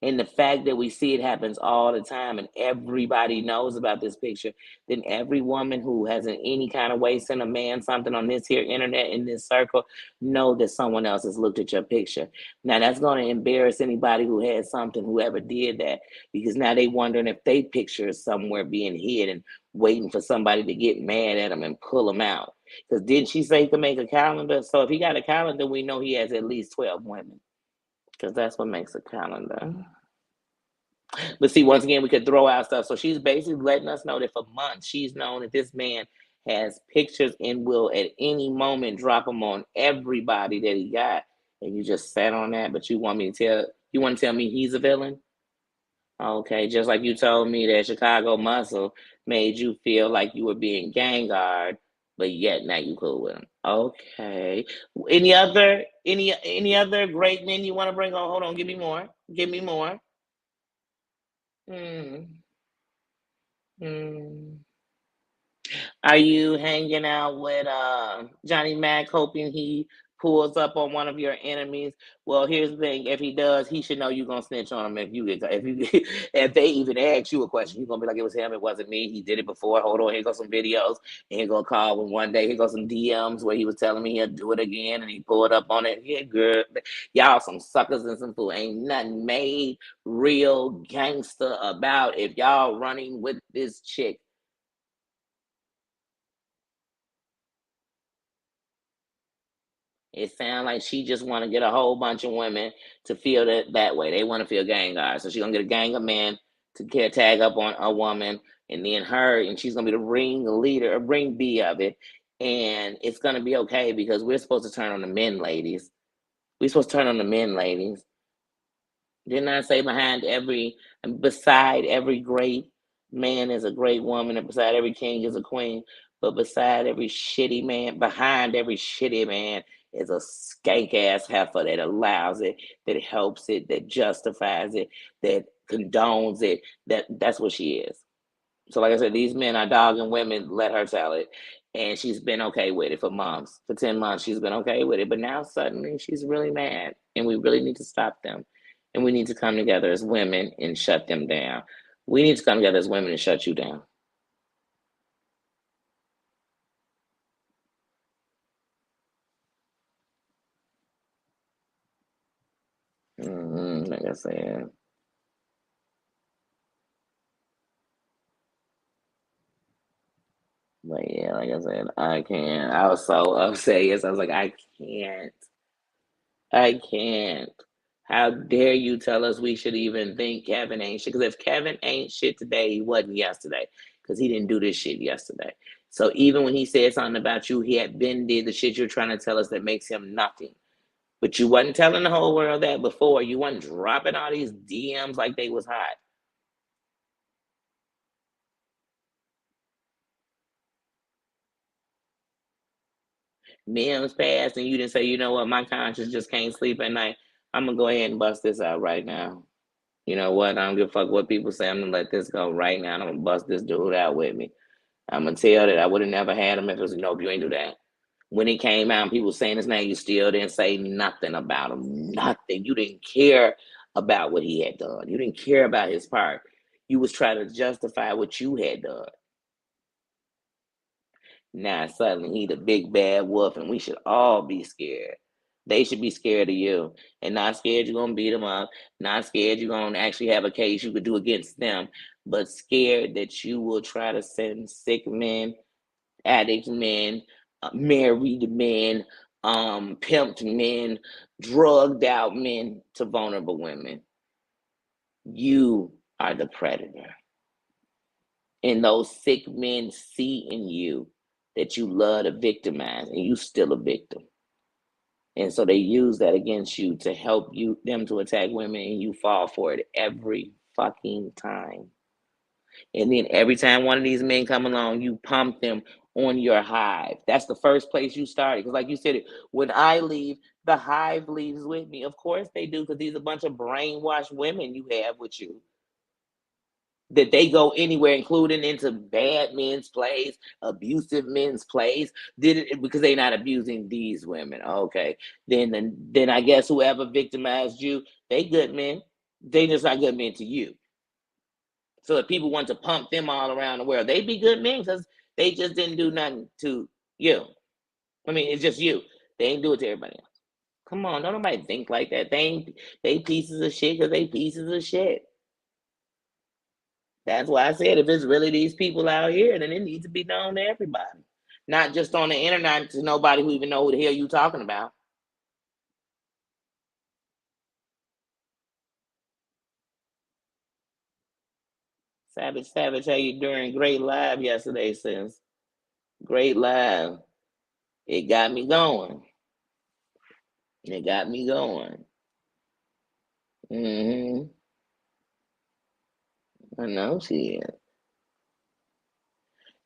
And the fact that we see it happens all the time and everybody knows about this picture, then every woman who has in any kind of way sent a man something on this here internet in this circle know that someone else has looked at your picture. Now that's going to embarrass anybody who had something, whoever did that, because now they wondering if they picture is somewhere being hid and waiting for somebody to get mad at them and pull them out. Because did she say he could make a calendar? So if he got a calendar, we know he has at least 12 women, because that's what makes a calendar. But see, once again, we could throw out stuff. So she's basically letting us know that for months she's known that this man has pictures and will at any moment drop them on everybody that he got. And you just sat on that, but you want to tell me he's a villain? Okay, just like you told me that Chicago Muscle made you feel like you were being gangard, but yet now you cool with him. Okay. Any other great men you want to bring on? Hold on, give me more. Give me more. Hmm. Hmm. Are you hanging out with Johnny Mac, hoping he pulls up on one of your enemies? Well, here's the thing: if he does, he should know you're gonna snitch on him. If they even ask you a question, you're gonna be like, "It was him. It wasn't me. He did it before." Hold on, here goes some videos, and he gonna call when one day here goes some DMs where he was telling me he'll do it again, and he pulled up on it. Yeah, good. Y'all some suckers and some fool. Ain't nothing made real gangster about if y'all running with this chick. It sounds like she just want to get a whole bunch of women to feel that way. They want to feel gang guys. So she's gonna get a gang of men to get tag up on a woman, and then her, and she's gonna be the ring leader, or ring B of it. And it's gonna be okay because we're supposed to turn on the men, ladies. We're supposed to turn on the men, ladies. Didn't I say beside every great man is a great woman, and beside every king is a queen? But beside every shitty man, behind every shitty man is a skank ass heifer that allows it, that helps it, that justifies it, that condones it. That's what she is. So, like I said, these men are dogging women. Let her tell it, and she's been okay with it for months. For 10 months, she's been okay with it. But now suddenly, she's really mad, and we really need to stop them. And we need to come together as women and shut them down. We need to come together as women and shut you down. Like I said. But yeah, like I said, I can't. I was so upset. Yes, I was like, I can't. I can't. How dare you tell us we should even think Kevin ain't shit? Because if Kevin ain't shit today, he wasn't yesterday. Because he didn't do this shit yesterday. So even when he said something about you, he had been did the shit you're trying to tell us that makes him nothing. But you wasn't telling the whole world that before. You wasn't dropping all these DMs like they was hot. Mims passed and you didn't say, you know what, my conscience just can't sleep at night. I'm gonna go ahead and bust this out right now. You know what? I don't give a fuck what people say. I'm gonna let this go right now. And I'm gonna bust this dude out with me. I'm gonna tell that I would have never had him if it was nope, you ain't do that. When he came out and people saying his name, you still didn't say nothing about him. Nothing. You didn't care about what he had done. You didn't care about his part. You was trying to justify what you had done. Now suddenly he the big bad wolf, and we should all be scared. They should be scared of you, and not scared you're gonna beat them up, not scared you're gonna actually have a case you could do against them, but scared that you will try to send sick men, addict men, married men, pimped men, drugged out men to vulnerable women. You are the predator. And those sick men see in you that you love to victimize and you still a victim. And so they use that against you to help you them to attack women and you fall for it every fucking time. And then every time one of these men come along, you pump them on your hive. That's the first place you started. Because like you said, when I leave, the hive leaves with me. Of course they do, because these are a bunch of brainwashed women you have with you that they go anywhere, including into bad men's plays, abusive men's plays. Did it because they're not abusing these women? Okay, then I guess whoever victimized you, they good men. They just not good men to you. So if people want to pump them all around the world, they'd be good men because they just didn't do nothing to you. I mean, it's just you. They ain't do it to everybody else. Come on, don't nobody think like that. They pieces of shit because they pieces of shit. That's why I said if it's really these people out here, then it needs to be known to everybody. Not just on the internet to nobody who even know who the hell you talking about. Savage, how you doing? Great live yesterday, sis. Great live. It got me going. It got me going. Hmm. I know she is.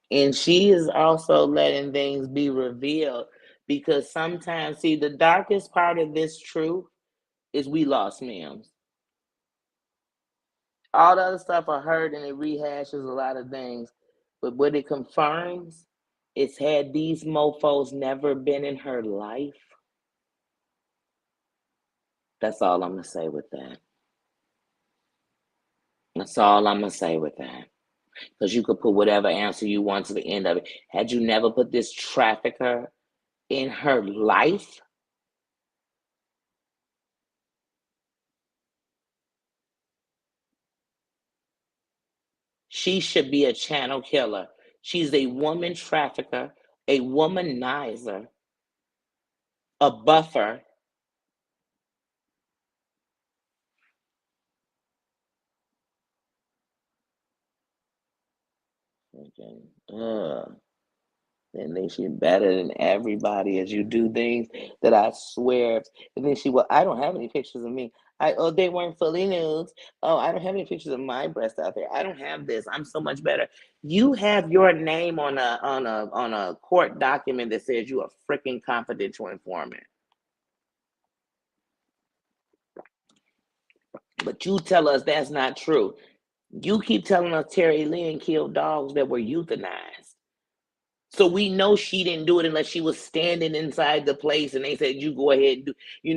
And she is also letting things be revealed because sometimes, see, the darkest part of this truth is we lost Mims. All the other stuff I heard and it rehashes a lot of things, but what it confirms is had these mofos never been in her life. That's all I'm gonna say with that. That's all I'm gonna say with that. Because you could put whatever answer you want to the end of it. Had you never put this trafficker in her life, she should be a channel killer. She's a woman trafficker, a womanizer, a buffer. Okay. And then she's better than everybody as you do things that I swear. And then she, well, I don't have any pictures of me. Oh, they weren't fully nude. Oh, I don't have any pictures of my breast out there. I don't have this. I'm so much better. You have your name on a court document that says you a freaking confidential informant. But you tell us that's not true. You keep telling us Terry Lynn killed dogs that were euthanized. So we know she didn't do it unless she was standing inside the place and they said, you go ahead and do,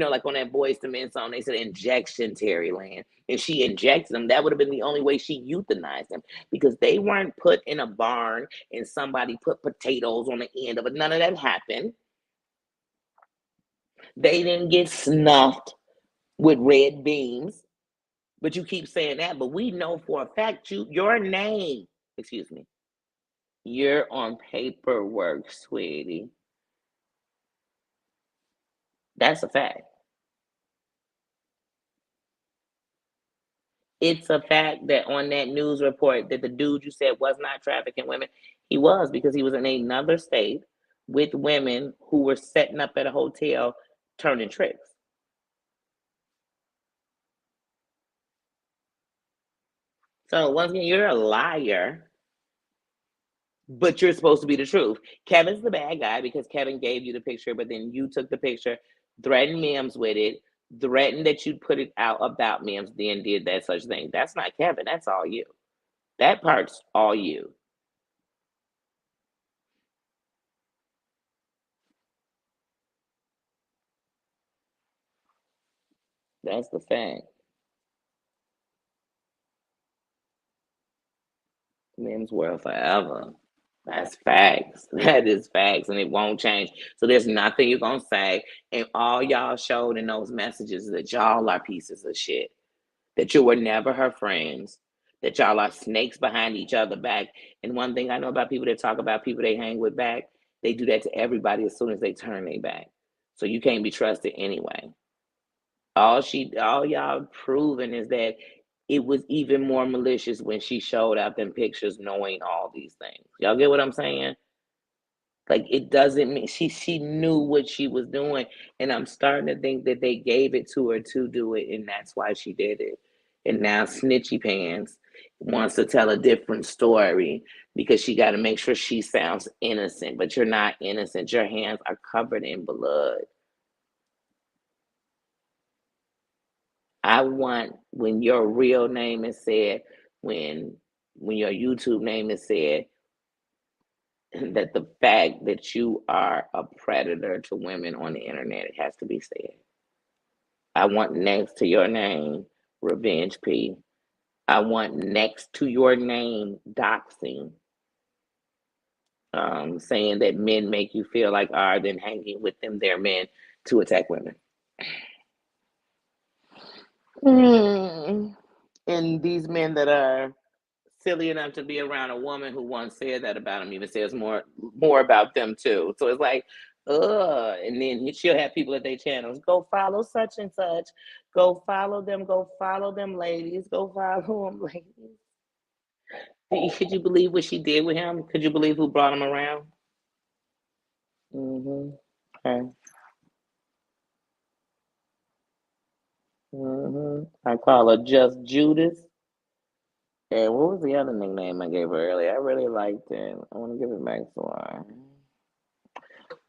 like on that Boys to Men song, they said injection Terry Lynn. And she injects them. That would have been the only way she euthanized them because they weren't put in a barn and somebody put potatoes on the end of it. None of that happened. They didn't get snuffed with red beams. But you keep saying that. But we know for a fact your name, excuse me, you're on paperwork, sweetie. That's a fact. It's a fact that on that news report that the dude you said was not trafficking women, he was because he was in another state with women who were setting up at a hotel turning tricks. So once again, you're a liar, but you're supposed to be the truth. Kevin's the bad guy because Kevin gave you the picture, but then you took the picture, threatened Mims with it, threatened that you'd put it out about Mims, then did that such thing. That's not Kevin. That's all you. That part's all you. That's the fact. Mims world forever. That's facts. That is facts, and it won't change. So there's nothing you're gonna say, and all y'all showed in those messages that y'all are pieces of shit. That you were never her friends. That y'all are snakes behind each other back. And one thing I know about people that talk about people they hang with back, they do that to everybody as soon as they turn their back. So you can't be trusted anyway. All y'all proven is that it was even more malicious when she showed out them pictures knowing all these things. Y'all get what I'm saying? Like it doesn't mean she knew what she was doing. And I'm starting to think that they gave it to her to do it, and that's why she did it. And now Snitchy Pants wants to tell a different story because she got to make sure she sounds innocent, but you're not innocent. Your hands are covered in blood. I want when your real name is said, when your YouTube name is said, that the fact that you are a predator to women on the internet, it has to be said. I want next to your name, Revenge P. I want next to your name, doxing. Saying that men make you feel like are then hanging with them, they're men to attack women. And these men that are silly enough to be around a woman who once said that about him even says more about them too. So it's like, and then she'll have people at their channels. Go follow such and such. Go follow them. Go follow them, ladies. Go follow them, ladies. Could you believe what she did with him? Could you believe who brought him around? Mm-hmm. Okay. Mm-hmm. I call her Just Judas. And what was the other nickname I gave her earlier? I really liked it. I want to give it back to her.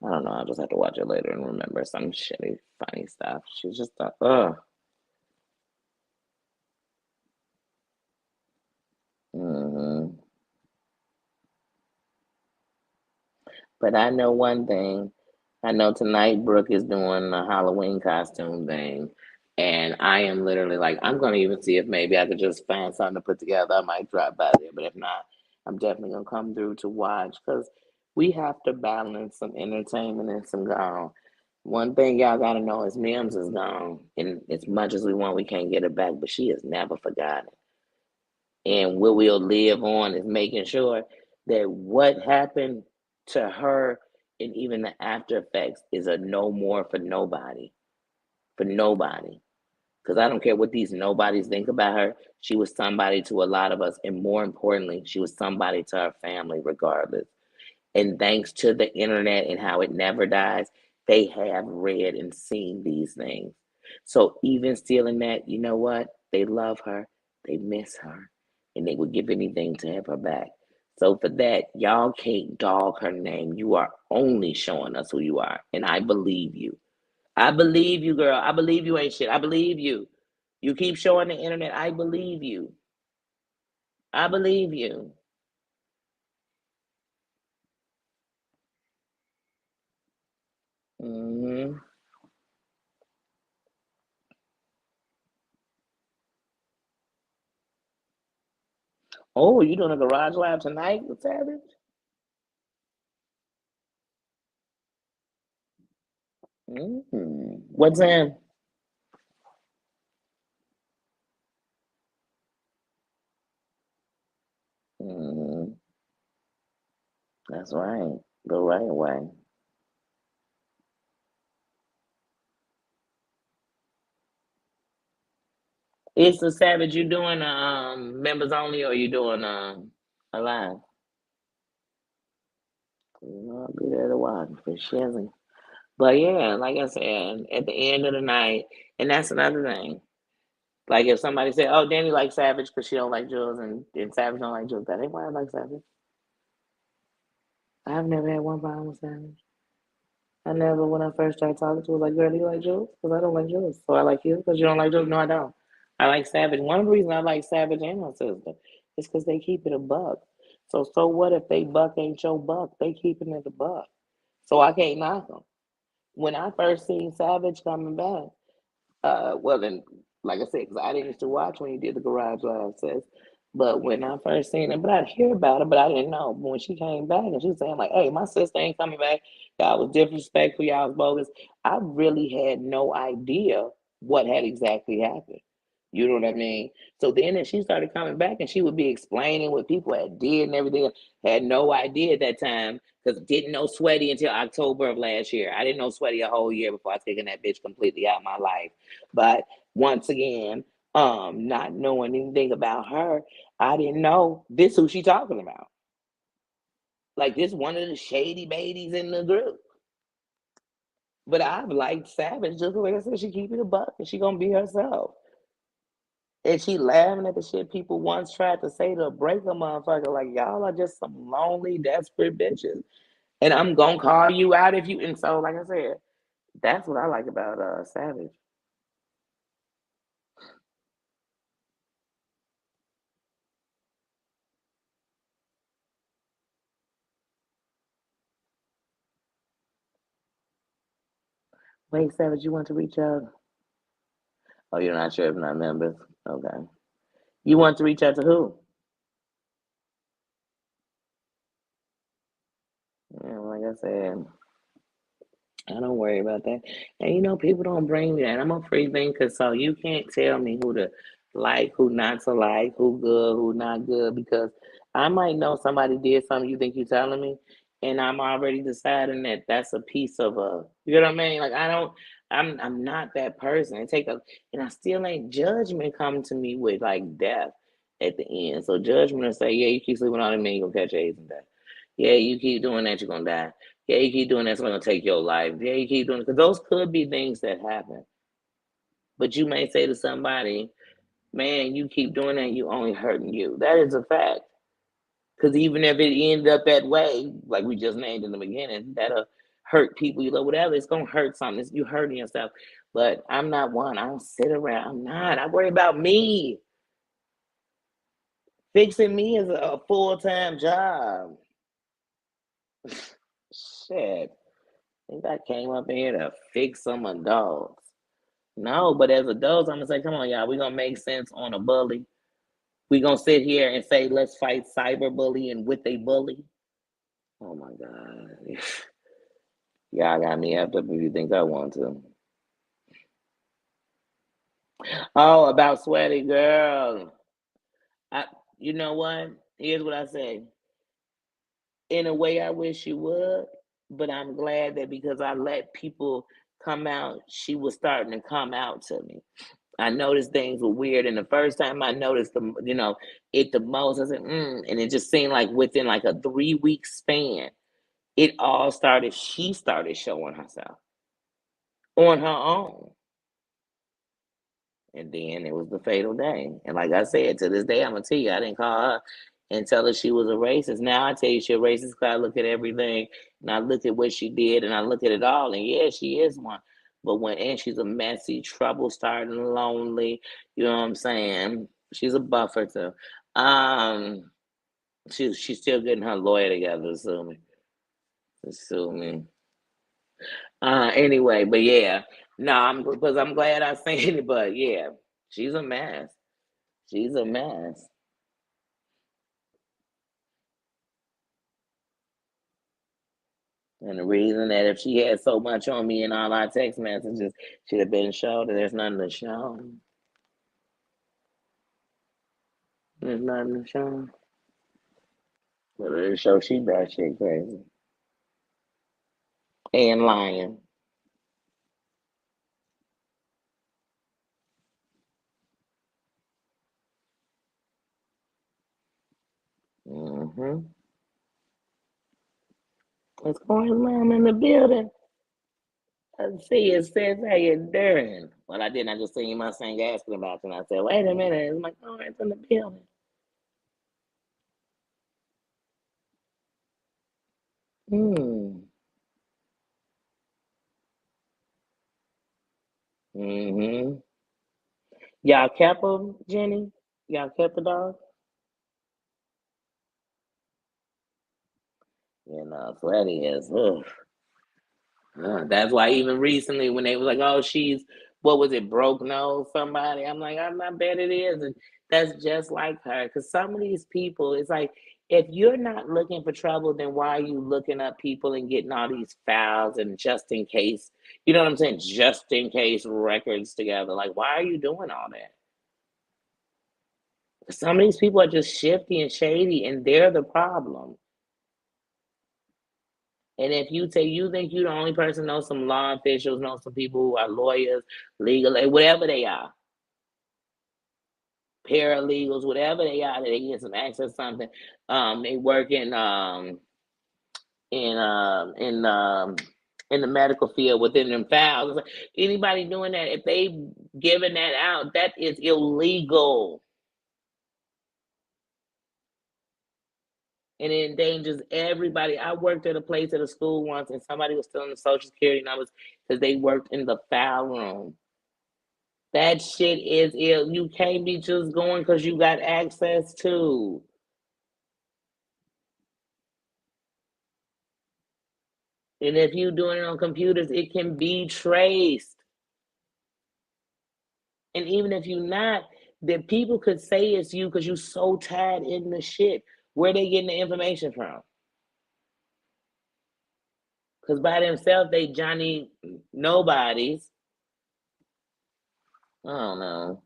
I don't know. I'll just have to watch it later and remember some shitty, funny stuff. She's just a, ugh. Mm-hmm. But I know one thing. I know tonight Brooke is doing the Halloween costume thing. And I am literally like, I'm going to even see if maybe I could just find something to put together. I might drop by there. But if not, I'm definitely going to come through to watch because we have to balance some entertainment and some gone. One thing y'all got to know is Mims is gone. And as much as we want, we can't get her back. But she has never forgotten. And what we'll live on is making sure that what happened to her and even the after effects is a no more for nobody. For nobody. Because I don't care what these nobodies think about her. She was somebody to a lot of us. And more importantly, she was somebody to her family, regardless. And thanks to the internet and how it never dies, they have read and seen these things. So even still in that, you know what? They love her, they miss her, and they would give anything to have her back. So for that, y'all can't dog her name. You are only showing us who you are. And I believe you. I believe you, girl. I believe you ain't shit. I believe you. You keep showing the internet, I believe you. I believe you. Hmm. Oh, you doing a garage lab tonight, Savage? What's in? Hmm. That's right. The right way. It's the Savage. You doing members only, or you doing a live? I'll be there to watch for shizzing. But yeah, like I said, at the end of the night, and that's another thing. Like if somebody said, "Oh, Danny likes Savage because she don't like Jules, and Savage don't like Jules," that ain't why I like Savage. I've never had one problem with Savage. I never, when I first started talking to her, was like, "Girl, do you like Jules?" Because I don't like Jules. So I like you because you don't like Jules. No, I don't. I like Savage. One of the reasons I like Savage and my sister is because they keep it a buck. So what if they buck ain't your buck? They keeping it a buck. So I can't knock them. When I first seen Savage coming back, well, then, like I said, because I didn't used to watch when you did the Garage Live says, but when I first seen it, but I'd hear about it, but I didn't know. But when she came back and she was saying like, "Hey, my sister ain't coming back. Y'all was disrespectful. Y'all was bogus." I really had no idea what had exactly happened. You know what I mean? So then, as she started coming back, and she would be explaining what people had did and everything. Had no idea at that time because didn't know Sweaty until October of last year. I didn't know Sweaty a whole year before I taken that bitch completely out of my life. But once again, not knowing anything about her, I didn't know this who she talking about. Like this one of the shady babies in the group. But I've liked Savage just like I said, she keep it a buck and she gonna be herself. And she laughing at the shit people once tried to say to break a motherfucker. Like y'all are just some lonely, desperate bitches. And I'm gonna call you out if you. And so, like I said, that's what I like about Savage. Wait, Savage, you want to reach out? Oh, you're not sure if not members. Okay. You want to reach out to who? Yeah, like I said, I don't worry about that. And you know, people don't bring me that. I'm a free thinker, so you can't tell me who to like, who not to like, who good, who not good, because I might know somebody did something you think you're telling me, and I'm already deciding that that's a piece of a, you know what I mean? Like I don't, I'm not that person. It take a, and I still ain't judgment come to me with like death at the end. So judgment will say, yeah, you keep sleeping on me, you're gonna catch AIDS and death. Yeah, you keep doing that, you're gonna die. Yeah, you keep doing that, it's gonna take your life. Yeah, you keep doing it because those could be things that happen. But you may say to somebody, "Man, you keep doing that, you only hurting you." That is a fact. Because even if it ended up that way, like we just named in the beginning, that'll hurt people. You know, whatever. It's gonna hurt something. You hurting yourself. But I'm not one. I don't sit around. I'm not. I worry about me. Fixing me is a full-time job. Shit. I think I came up in here to fix some adults. No, but as adults, I'm gonna say, come on, y'all, we're gonna make sense on a bully. We're gonna sit here and say, let's fight cyberbullying with a bully. Oh my God. Y'all got me up if you think I want to. Oh, about sweaty girl. I, you know what? Here's what I say. In a way, I wish you would, but I'm glad that because I let people come out, she was starting to come out to me. I noticed things were weird, and the first time I noticed them, it the most, I said, and it just seemed like within like a 3 week span, it all started. She started showing herself on her own, and then it was the fatal day. And like I said, to this day, I'm gonna tell you, I didn't call her and tell her she was a racist. Now I tell you she's a racist because I look at everything and I look at what she did and I look at it all, and yeah, she is one. But and she's a messy, trouble starting, lonely. You know what I'm saying? She's a buffer too. Um, she's still getting her lawyer together, assuming. Anyway, but yeah, no, I'm glad I seen it. But yeah, she's a mess. She's a mess. And the reason that if she had so much on me in all our text messages, she'd have been shown that there's nothing to show. There's nothing to show. But it show she batshit crazy. And lying. Mm-hmm. What's going on in the building? Let's see, it says how you doing. Well, I didn't. I just seen my son asking about you, and I said, wait a minute. It's my it's in the building. Hmm. Mm-hmm. Y'all kept him, Jenny? Y'all kept the dog? You know, so that is. Ugh. That's why even recently when they was like, "Oh, she's what was it, broke nose somebody?" I'm like, I bet it is, and that's just like her. Because some of these people, it's like if you're not looking for trouble, then why are you looking up people and getting all these files and just in case, you know what I'm saying? Just in case records together. Like, why are you doing all that? Some of these people are just shifty and shady, and they're the problem. And if you say you think you're the only person know some law officials, know some people who are lawyers, legal, whatever they are, paralegals, whatever they are, that they get some access to something. They work in um in um in the medical field within them files. Anybody doing that, if they giving that out, that is illegal. And it endangers everybody. I worked at a place at a school once, and somebody was stealing the social security numbers because they worked in the file room. That shit is ill. You can't be just going because you got access to. And if you're doing it on computers, it can be traced. And even if you're not, that people could say it's you because you're so tied in the shit. Where they getting the information from? Because by themselves, they Johnny nobodies. I don't know.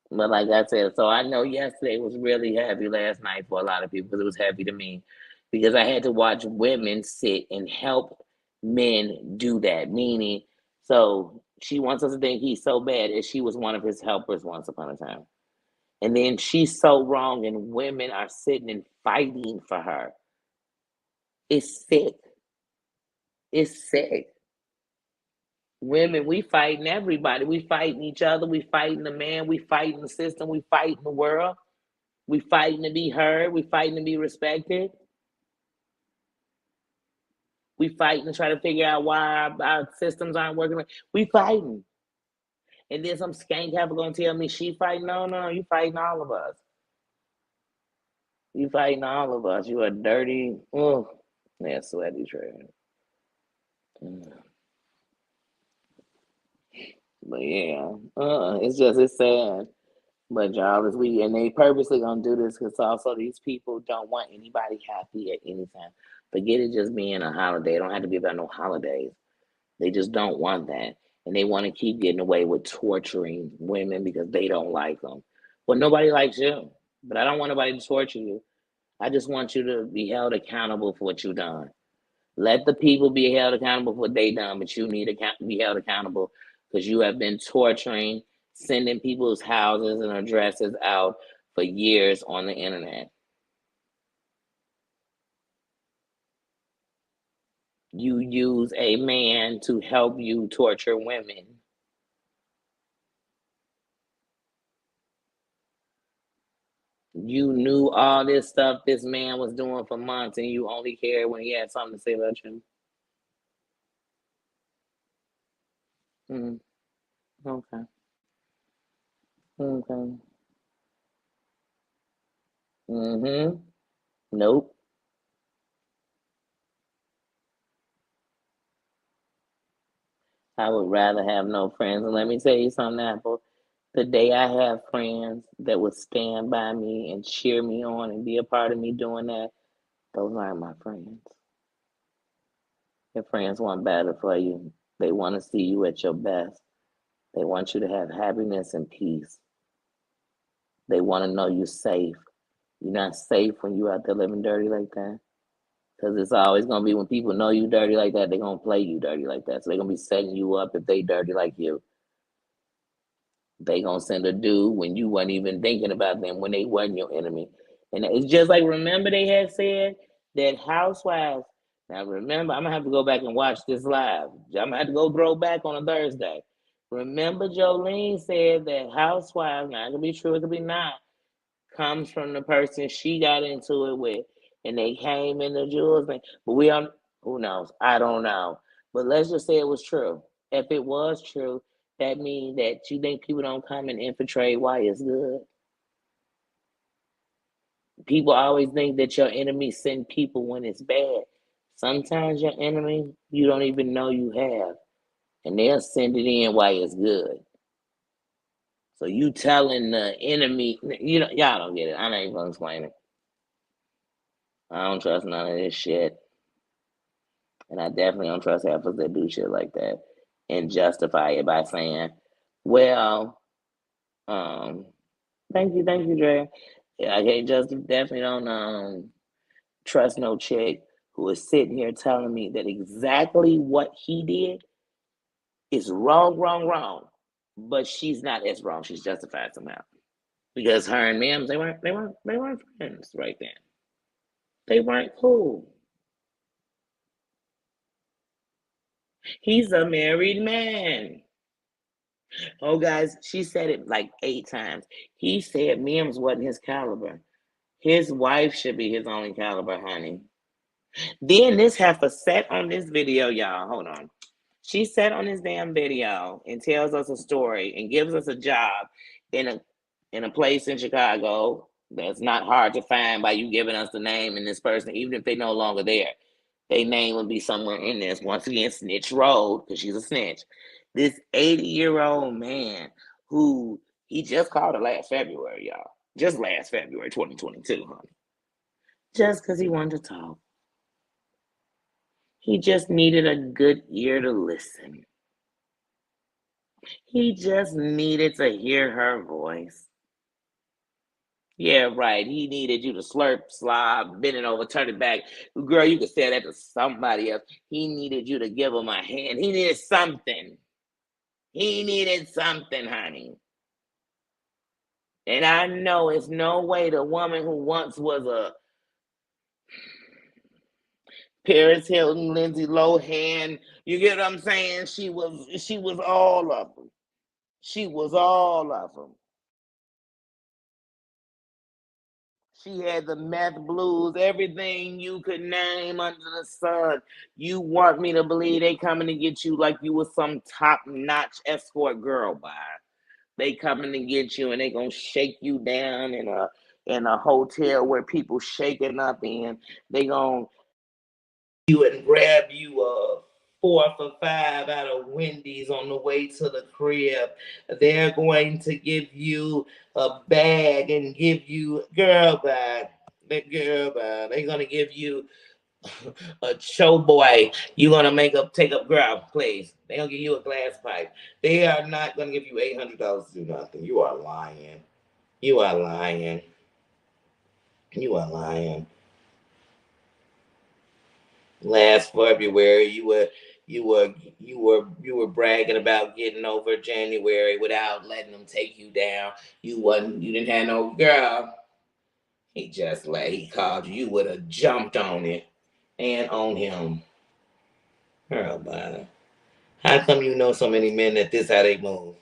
But like I said, so I know yesterday was really heavy last night for a lot of people because it was heavy to me because I had to watch women sit and help men do that. Meaning, so she wants us to think he's so bad as she was one of his helpers once upon a time. And then she's so wrong, and women are sitting and fighting for her. It's sick. It's sick. Women, we fighting everybody. We fighting each other. We fighting the man. We fighting the system. We fighting the world. We fighting to be heard. We fighting to be respected. We fighting to try to figure out why our systems aren't working. We fighting. And then some skank have gonna tell me she fighting. No, you fighting all of us. You fighting all of us. You a dirty, yeah, sweaty trash. But yeah, it's sad. But y'all, as we and they purposely gonna do this because also these people don't want anybody happy at any time. Forget it just being a holiday. It don't have to be about no holidays. They just don't want that, and they want to keep getting away with torturing women because they don't like them. Well, nobody likes you, but I don't want nobody to torture you. I just want you to be held accountable for what you've done. Let the people be held accountable for what they done, but you need to be held accountable because you have been torturing, sending people's houses and addresses out for years on the internet. You use a man to help you torture women. You knew all this stuff this man was doing for months, and you only cared when he had something to say about you. Mm, okay. Okay. Mm-hmm. Nope. I would rather have no friends. And let me tell you something, Apple. The day I have friends that would stand by me and cheer me on and be a part of me doing that, those aren't my friends. Your friends want better for you. They want to see you at your best. They want you to have happiness and peace. They want to know you're safe. You're not safe when you out there living dirty like that. Because it's always going to be when people know you dirty like that, they're going to play you dirty like that. So they're going to be setting you up if they dirty like you. They going to send a dude when you weren't even thinking about them, when they wasn't your enemy. And it's just like, remember they had said that housewives. Now remember, I'm going to have to go back and watch this live. I'm going to have to go throw back on a Thursday. Remember Jolene said that housewives, now it could be true, it could be not, comes from the person she got into it with, and they came in the jewels. But we don't. Who knows? I don't know. But let's just say it was true. If it was true, that means that you think people don't come and infiltrate why it's good. People always think that your enemy send people when it's bad. Sometimes your enemy you don't even know you have, and they'll send it in while it's good. So you telling the enemy, y'all don't get it. I ain't even gonna explain it. I don't trust none of this shit. And I definitely don't trust heifers that do shit like that and justify it by saying, well, um, thank you, Dre. Yeah, I can't just definitely don't trust no chick who is sitting here telling me that exactly what he did is wrong, wrong, wrong. But she's not as wrong. She's justified somehow. Because her and Mims, they weren't friends right then. They weren't cool. He's a married man. Oh, guys, she said it like 8 times. He said Mims wasn't his caliber. His wife should be his only caliber, honey. Then this heifer sat on this video, y'all. Hold on. She sat on this damn video and tells us a story and gives us a job in a place in Chicago that's not hard to find by you giving us the name and this person, even if they no longer there. They name will be somewhere in this. Once again, Snitch Road, because she's a snitch. This 80-year-old man who he just called her last February, y'all. Just last February, 2022, honey. Just because he wanted to talk. He just needed a good ear to listen. He just needed to hear her voice. Yeah, right. He needed you to slurp, slob, bend it over, turn it back. Girl, you could say that to somebody else. He needed you to give him a hand. He needed something. He needed something, honey. And I know it's no way the woman who once was a Paris Hilton, Lindsay Lohan, you get what I'm saying? She was all of them. She was all of them. She had the meth blues, everything you could name under the sun. You want me to believe they coming to get you like you was some top-notch escort girl by. They coming to get you and they gonna shake you down in a hotel where people shaking up in. They gonna you and grab you a 4 for $5 out of Wendy's on the way to the crib. They're going to give you a bag and give you girl bag. Girl bag. They're gonna give you a show boy. You're gonna take up girl, please. They're gonna give you a glass pipe. They are not gonna give you $800 to do nothing. You are lying. You are lying. You are lying. Last February, you were bragging about getting over January without letting them take you down. You didn't have no girl. He called you. You would have jumped on it and on him. Girl, bye. How come you know so many men that this how they move?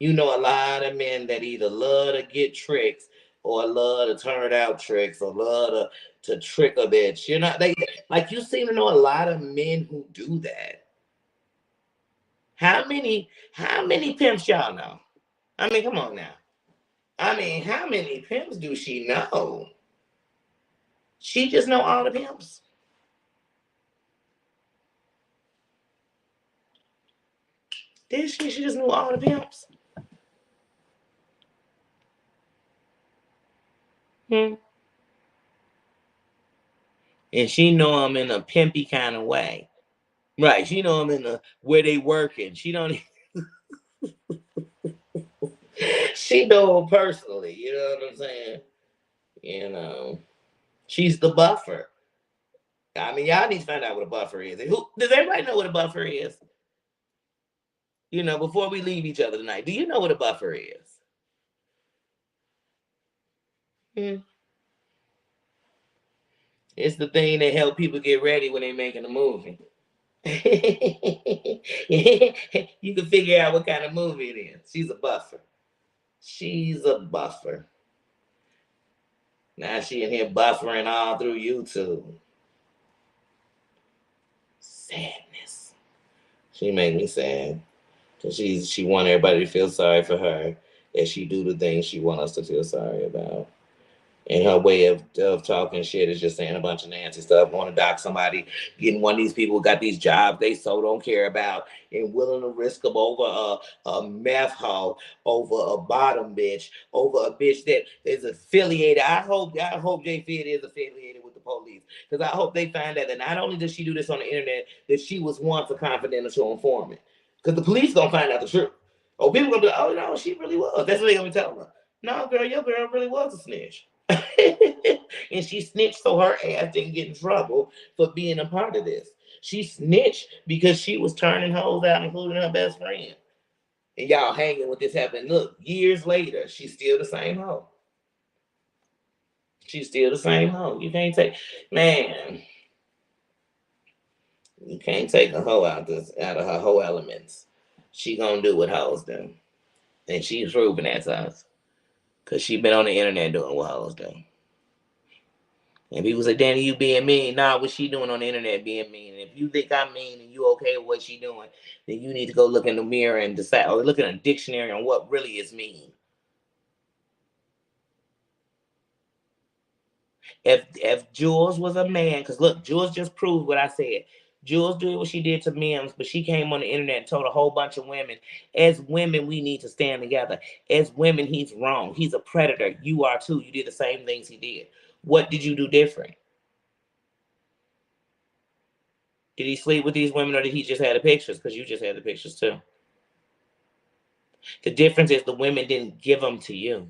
You know a lot of men that either love to get tricks or love to turn out tricks or love to trick a bitch. They like you seem to know a lot of men who do that. How many pimps y'all know? I mean, come on now. I mean, how many pimps do she know? She just know all the pimps. Did she? She just knew all the pimps. Hmm. And she know them in a pimpy kind of way. Right. She know them in the where they working. She don't she know them personally. You know what I'm saying? You know. She's the buffer. I mean, y'all need to find out what a buffer is. Who does everybody know what a buffer is? You know, before we leave each other tonight, do you know what a buffer is? Hmm. It's the thing that help people get ready when they making a movie. You can figure out what kind of movie it is. She's a buffer. She's a buffer. Now she in here buffering all through YouTube. Sadness. She made me sad. Cause she want everybody to feel sorry for her as she do the things she want us to feel sorry about. And her way of talking shit is just saying a bunch of nasty stuff, going to dock somebody, getting one of these people who got these jobs they so don't care about, and willing to risk them over a meth hoe, over a bottom bitch, over a bitch that is affiliated. I hope J Fid is affiliated with the police. Because I hope they find out that not only does she do this on the internet, that she was once a confidential informant. Because the police gonna find out the truth. Oh, people gonna be like, oh no, she really was. That's what they gonna be telling her. No, girl, your girl really was a snitch. And she snitched so her ass didn't get in trouble for being a part of this. She snitched because she was turning hoes out, including her best friend. And y'all hanging with this happening. Look, years later, she's still the same hoe. She's still the same hoe. You can't take, man, you can't take a hoe out of her hoe elements. She gonna do what hoes do. And she's proving that to us. Cause she been on the internet doing what hoes do. And people say, Danny, you being mean. Nah, what she doing on the internet being mean. And if you think I'm mean and you okay with what she doing, then you need to go look in the mirror and decide, or look in a dictionary on what really is mean. If Jules was a man, because look, Jules just proved what I said. Jules did what she did to Mims, but she came on the internet and told a whole bunch of women, as women, we need to stand together. As women, he's wrong. He's a predator. You are too. You did the same things he did. What did you do different? Did he sleep with these women or did he just have the pictures? Because you just had the pictures too. The difference is the women didn't give them to you.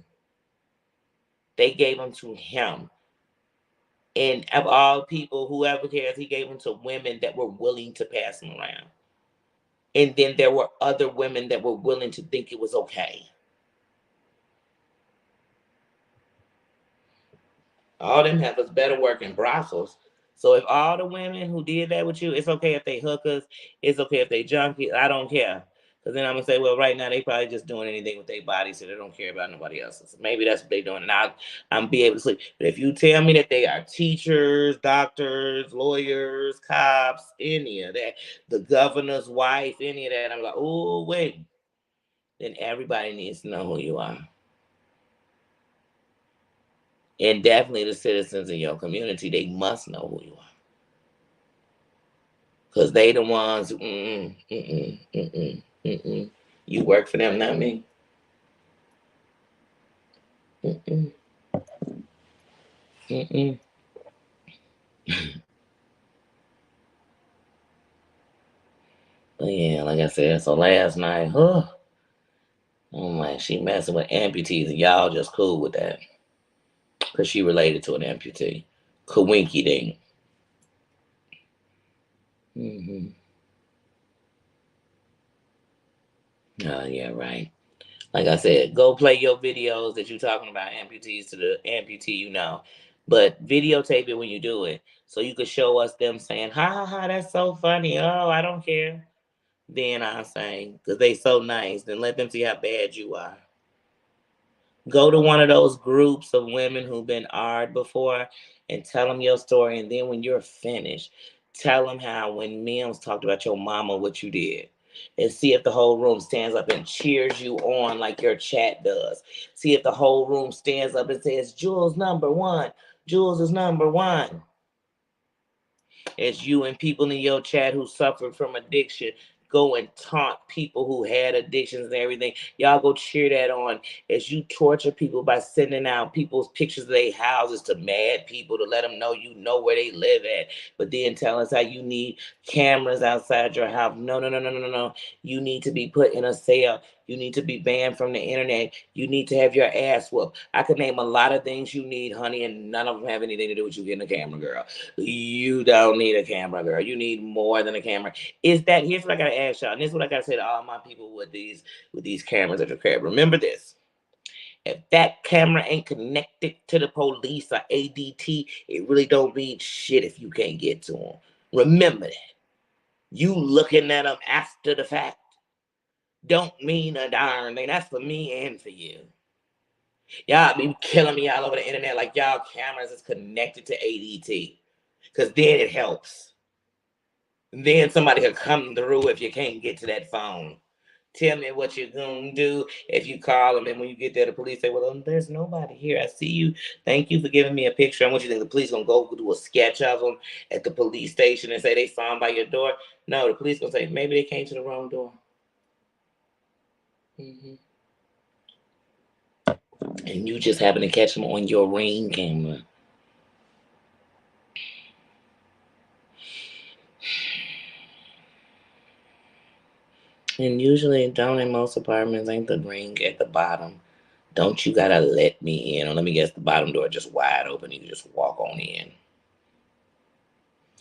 They gave them to him. And of all people, whoever cares, he gave them to women that were willing to pass them around. And then there were other women that were willing to think it was okay. All them heifers better work in brothels. So if all the women who did that with you, it's okay if they hookers, it's okay if they junkies, I don't care. Because then I'm gonna say, well, right now they probably just doing anything with their bodies, so they don't care about nobody else's. Maybe that's what they're doing, and I'm be able to sleep. But if you tell me that they are teachers, doctors, lawyers, cops, any of that, the governor's wife, any of that, I'm like, oh wait, then everybody needs to know who you are. And definitely the citizens in your community, they must know who you are. Because they the ones, you work for them, not me. Mm-mm, mm-mm. But yeah, like I said, so last night, I'm like, she messing with amputees, and y'all just cool with that. Because she related to an amputee. Kawinky ding. Mm-hmm. Oh, yeah, right. Like I said, go play your videos that you're talking about amputees to the amputee you know. But videotape it when you do it. So you could show us them saying, ha ha ha, that's so funny. Oh, I don't care. Then I say, because they so nice, then let them see how bad you are. Go to one of those groups of women who've been ARD before and tell them your story. And then when you're finished, tell them how when Mims talked about your mama, what you did. and see if the whole room stands up and cheers you on like your chat does. See if the whole room stands up and says, Jules #1. Jules is #1. As you and people in your chat who suffer from addiction go and taunt people who had addictions and everything. Y'all go cheer that on as you torture people by sending out people's pictures of their houses to mad people to let them know you know where they live at. But then tell us how you need cameras outside your house. No, no, no, no, no, no, no. You need to be put in a cell. You need to be banned from the internet. You need to have your ass whooped. I could name a lot of things you need, honey, and none of them have anything to do with you getting a camera, girl. You don't need a camera, girl. You need more than a camera. Is that here's what I gotta ask y'all, and this is what I gotta say to all my people with these cameras at your crib. Remember this. If that camera ain't connected to the police or ADT, it really don't mean shit if you can't get to them. Remember that. You looking at them after the fact don't mean a darn thing. That's for me and for you. Y'all be killing me all over the internet like y'all cameras is connected to ADT. Because then it helps. Then somebody could come through if you can't get to that phone. Tell me what you're going to do if you call them and when you get there, the police say, well, there's nobody here. I see you. Thank you for giving me a picture. And what you think, the police going to go do a sketch of them at the police station and say they saw them by your door? No, the police going to say, maybe they came to the wrong door. Mm-hmm. And you just happen to catch them on your Ring camera. And usually, down in most apartments, ain't the Ring at the bottom. Don't you gotta let me in? Or let me guess, the bottom door just wide open. You can just walk on in.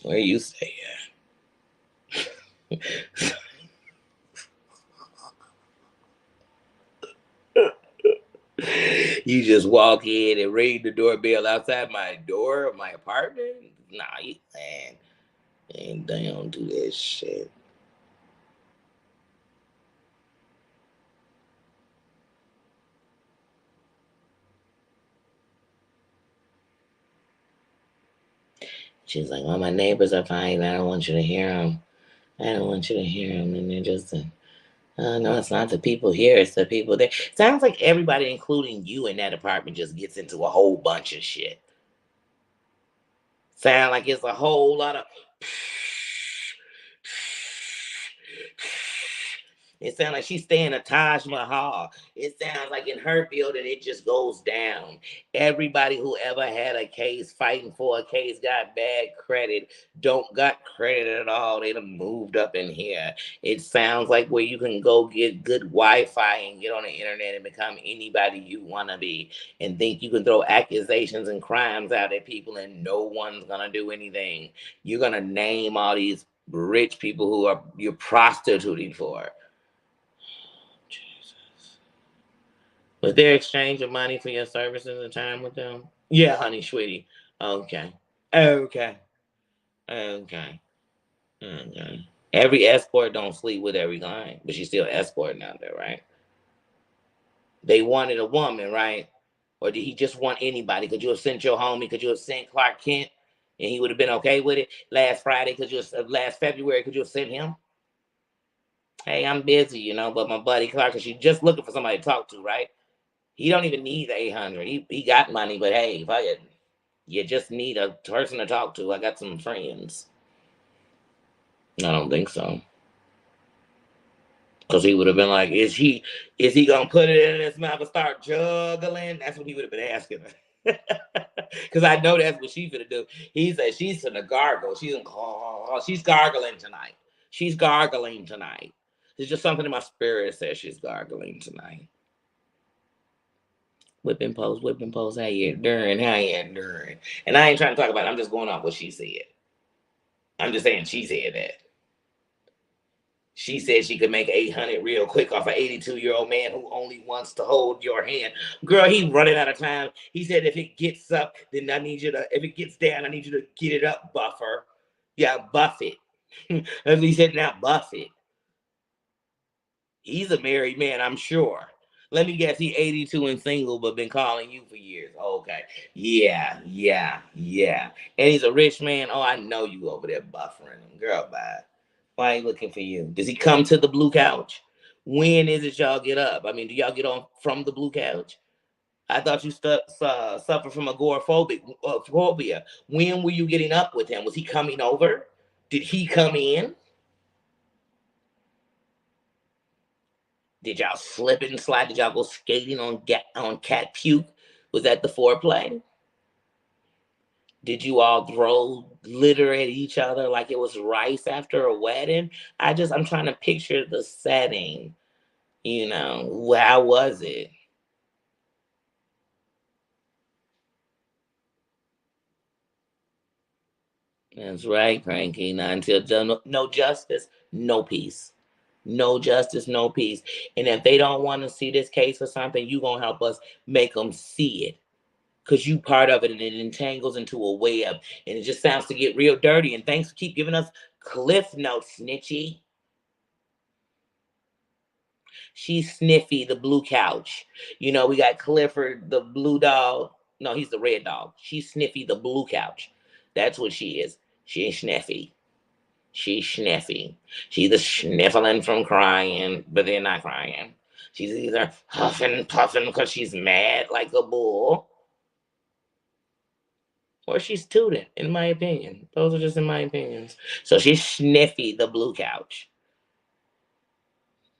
Where you stay at? You just walk in and ring the doorbell outside my door of my apartment? Nah, you man. And they don't do that shit. She's like, well, my neighbors are fine. I don't want you to hear them. I don't want you to hear them. And they're just, no, it's not the people here. It's the people there. Sounds like everybody, including you in that apartment, just gets into a whole bunch of shit. Sound like it's a whole lot of. It sounds like she's staying at Taj Mahal. It sounds like in her building, it just goes down. Everybody who ever had a case, fighting for a case, got bad credit, don't got credit at all. They done moved up in here. It sounds like where you can go get good Wi-Fi and get on the internet and become anybody you want to be and think you can throw accusations and crimes out at people and no one's going to do anything. You're going to name all these rich people who are you're prostituting for. Was there exchange of money for your services and time with them? Yeah, honey, sweetie. Okay. Okay. Okay. Okay. Every escort don't sleep with every client, but she's still escorting out there, right? They wanted a woman, right? Or did he just want anybody? Could you have sent your homie? Could you have sent Clark Kent and he would have been okay with it? Last Friday, last February, could you have sent him? Hey, I'm busy, but my buddy Clark, because she's just looking for somebody to talk to, right? He don't even need the 800. He got money, but hey, you just need a person to talk to. I got some friends. I don't think so. Because he would have been like, is he gonna put it in his mouth and start juggling? That's what he would have been asking her. Because I know that's what she's gonna do. He said she's gonna gargle. She's gargling tonight. She's gargling tonight. There's just something in my spirit that says she's gargling tonight. Whipping post. How you doing? And I ain't trying to talk about it. I'm just going off what she said. I'm just saying she said that. She said she could make 800 real quick off an 82-year-old man who only wants to hold your hand. Girl, he running out of time. He said if it gets up, then if it gets down, I need you to get it up, buffer. Yeah, buff it. As he said, now buff it. He's a married man, I'm sure. Let me guess, he's 82 and single, but been calling you for years. Okay. Yeah. And he's a rich man. Oh, I know you over there buffering him. Girl, bye. Why he looking for you? Does he come to the blue couch? When is it y'all get up? I mean, do y'all get on from the blue couch? I thought you suffer from agoraphobic phobia. When were you getting up with him? Was he coming over? Did he come in? Did y'all slip and slide? Did y'all go skating on cat puke? Was that the foreplay? Did you all throw glitter at each other like it was rice after a wedding? I'm trying to picture the setting. How was it? That's right, Cranky. Not until no justice, no peace. No justice, no peace. And if they don't want to see this case or something, you gonna help us make them see it. Cause you part of it and it entangles into a web. And it just sounds to get real dirty. And thanks for keep giving us Cliff Notes, Snitchy. She's Sniffy, the blue couch. We got Clifford, the blue dog. No, he's the red dog. She's Sniffy, the blue couch. That's what she is. She ain't Sniffy. She's sniffy. She's either sniffling from crying, but they're not crying. She's either huffing and puffing because she's mad like a bull, or she's tooting, in my opinion. Those are just in my opinions. So she's sniffy, the blue couch.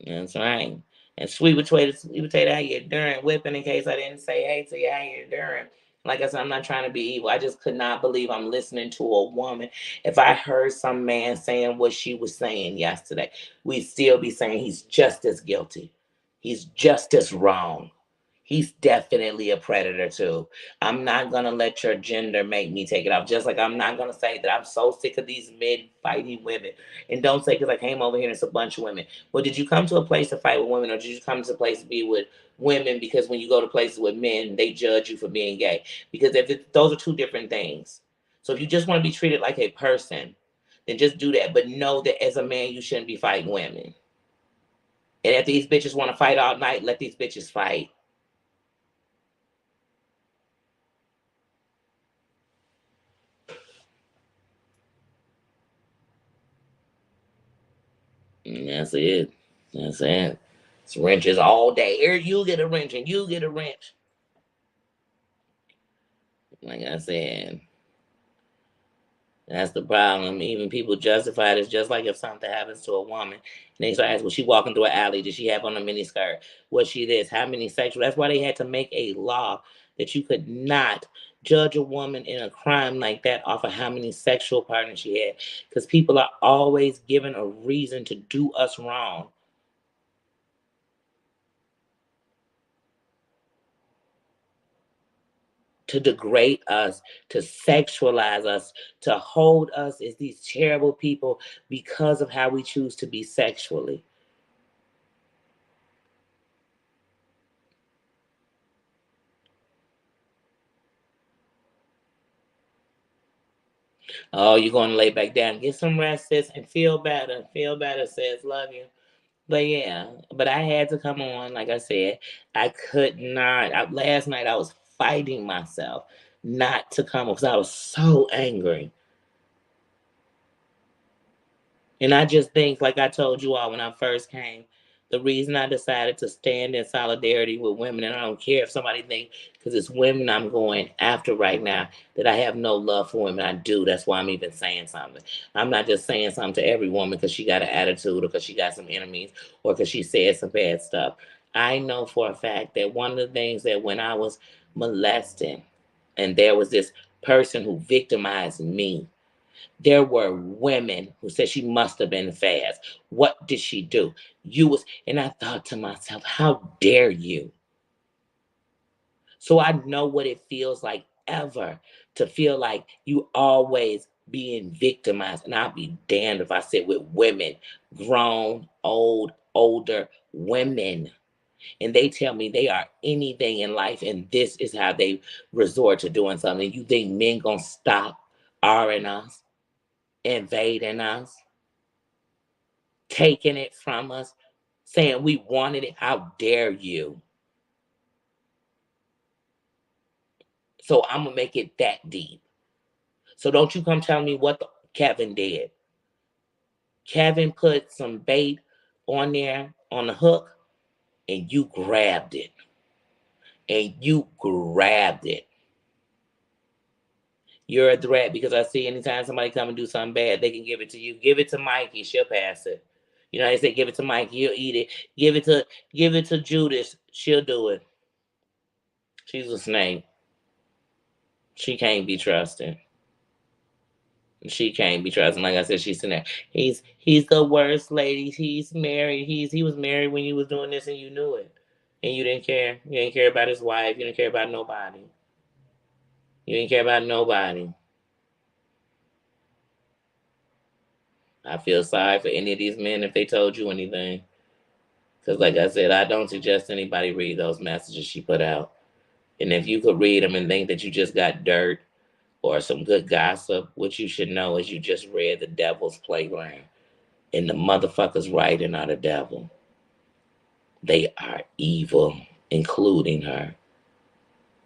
That's right. And sweet potato, how you doing? Whipping in case I didn't say hey to you, how you doing? Like I said, I'm not trying to be evil. I just could not believe I'm listening to a woman. If I heard some man saying what she was saying yesterday, we'd still be saying he's just as guilty. He's just as wrong. He's definitely a predator too. I'm not gonna let your gender make me take it off. Just like I'm not gonna say that I'm so sick of these men fighting women. And don't say because I came over here and it's a bunch of women. Well, did you come to a place to fight with women, or did you come to a place to be with women? Because when you go to places with men, they judge you for being gay. Because those are two different things. So if you just want to be treated like a person, then just do that. But know that as a man, you shouldn't be fighting women. And if these bitches want to fight all night, let these bitches fight. And that's it. That's it. It's wrenches all day. Here, you get a wrench and you get a wrench. Like I said, that's the problem. Even people justify it. It's just like if something happens to a woman, and they start asking, was she walking through an alley? Did she have on a mini skirt? Was she this? How many sexual? That's why they had to make a law that you could not judge a woman in a crime like that off of how many sexual partners she had. Because people are always given a reason to do us wrong. To degrade us, to sexualize us, to hold us as these terrible people because of how we choose to be sexually. Oh, you're going to lay back down, get some rest, sis, and feel better. Feel better, sis. Love you. But yeah, but I had to come on. Like I said, I could not. Last night I was fighting myself not to come on because I was so angry. And I just think, like I told you all when I first came, the reason I decided to stand in solidarity with women, and I don't care if somebody thinks, because it's women I'm going after right now, that I have no love for women. I do. That's why I'm even saying something. I'm not just saying something to every woman because she got an attitude or because she got some enemies or because she said some bad stuff. I know for a fact that one of the things that when I was molested and there was this person who victimized me, there were women who said she must have been fast. What did she do? And I thought to myself, how dare you? So I know what it feels like ever to feel like you always being victimized. And I'll be damned if I sit with women, grown, older women, and they tell me they are anything in life, and this is how they resort to doing something. You think men gonna stop R-ing us, invading us, taking it from us, saying we wanted it? How dare you? So I'm gonna make it that deep. So don't you come tell me what Kevin did. Kevin put some bait on there on the hook, and you grabbed it. And you grabbed it. You're a threat because I see anytime somebody come and do something bad, they can give it to you. Give it to Mikey, she'll pass it. You know, they say give it to Mikey, he'll eat it. Give it to Judas, she'll do it. She's a snake. She can't be trusted. She can't be trusted. Like I said, she's in there. He's the worst, ladies. He's married. He was married when you was doing this and you knew it. And you didn't care. You didn't care about his wife. You didn't care about nobody. You didn't care about nobody. I feel sorry for any of these men if they told you anything. Because like I said, I don't suggest anybody read those messages she put out. And if you could read them and think that you just got dirt or some good gossip, what you should know is you just read the devil's playground. And the motherfuckers writing are the devil. They are evil, including her.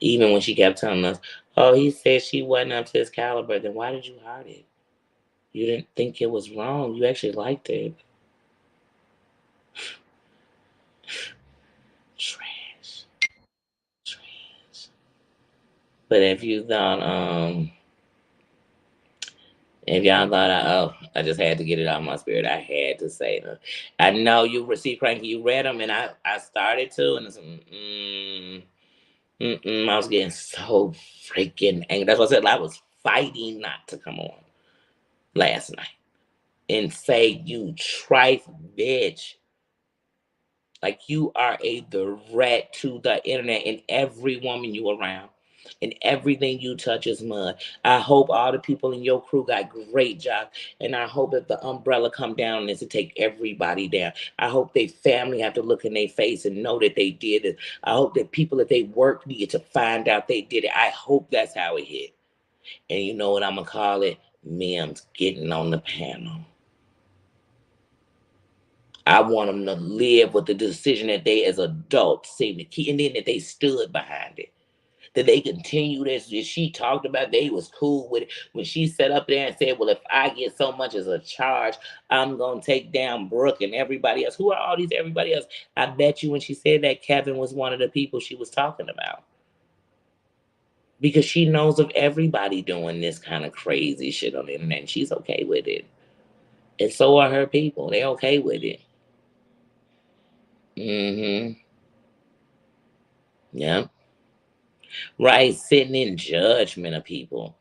Even when she kept telling us, oh, he said she wasn't up to his caliber, then why did you hurt it? You didn't think it was wrong. You actually liked it. Trash. Trash. But if you thought, if y'all thought, I just had to get it out of my spirit. I had to say them. I know you received Cranky. You read them, and I started to, and it's, I was getting so freaking angry. That's what I said. I was fighting not to come on last night and say, you trife bitch. Like you are a threat to the internet and every woman you around. And everything you touch is mud. I hope all the people in your crew got great jobs. And I hope that the umbrella come down and to take everybody down. I hope they family have to look in their face and know that they did it. I hope that people that they work need to find out they did it. I hope that's how it hit. And you know what I'm going to call it? Mims getting on the panel. I want them to live with the decision that they as adults seem to keep, and then that they stood behind it. That they continue this. She talked about they was cool with it. When she sat up there and said, well, if I get so much as a charge, I'm going to take down Brooke and everybody else. Who are all these everybody else? I bet you when she said that, Kevin was one of the people she was talking about. Because she knows of everybody doing this kind of crazy shit on the internet, and she's okay with it. And so are her people. They're okay with it. Mm-hmm. Yeah. Right, sitting in judgment of people.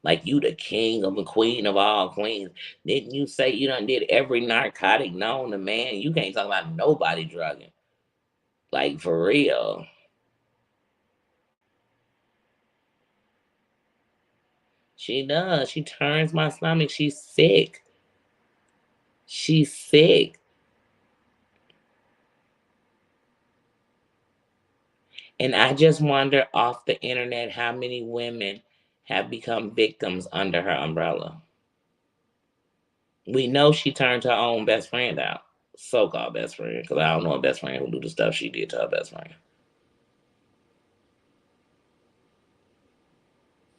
Like you the king of the queen of all queens. Didn't you say you done did every narcotic known to man? You can't talk about nobody drugging. Like for real. She does. She turns my stomach. She's sick. She's sick. And I just wonder off the internet how many women have become victims under her umbrella. We know she turned her own best friend out, so-called best friend, because I don't know a best friend who do the stuff she did to her best friend.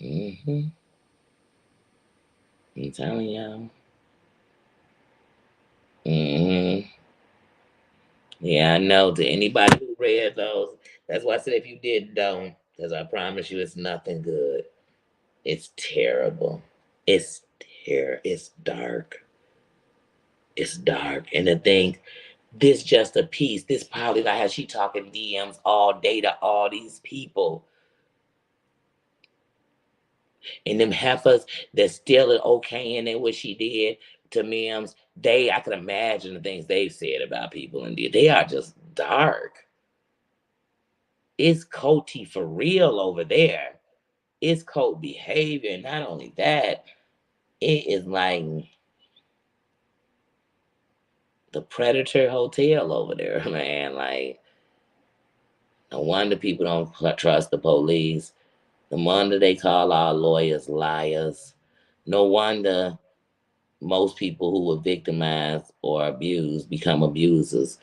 Mm-hmm. I'm telling y'all. Mm-hmm. Yeah, I know. To anybody who read those, that's why I said if you did, don't, because I promise you, it's nothing good. It's terrible. It's It's dark. It's dark, and the thing, this just a piece. This probably like how she talking DMs all day to all these people, and them heifers that still are okay in it what she did to Mims. I can imagine the things they've said about people, and they are just dark. It's Coty for real over there. It's cult behavior. Not only that, it is like the Predator Hotel over there, man. Like, no wonder people don't trust the police. No wonder they call our lawyers liars. No wonder most people who were victimized or abused become abusers.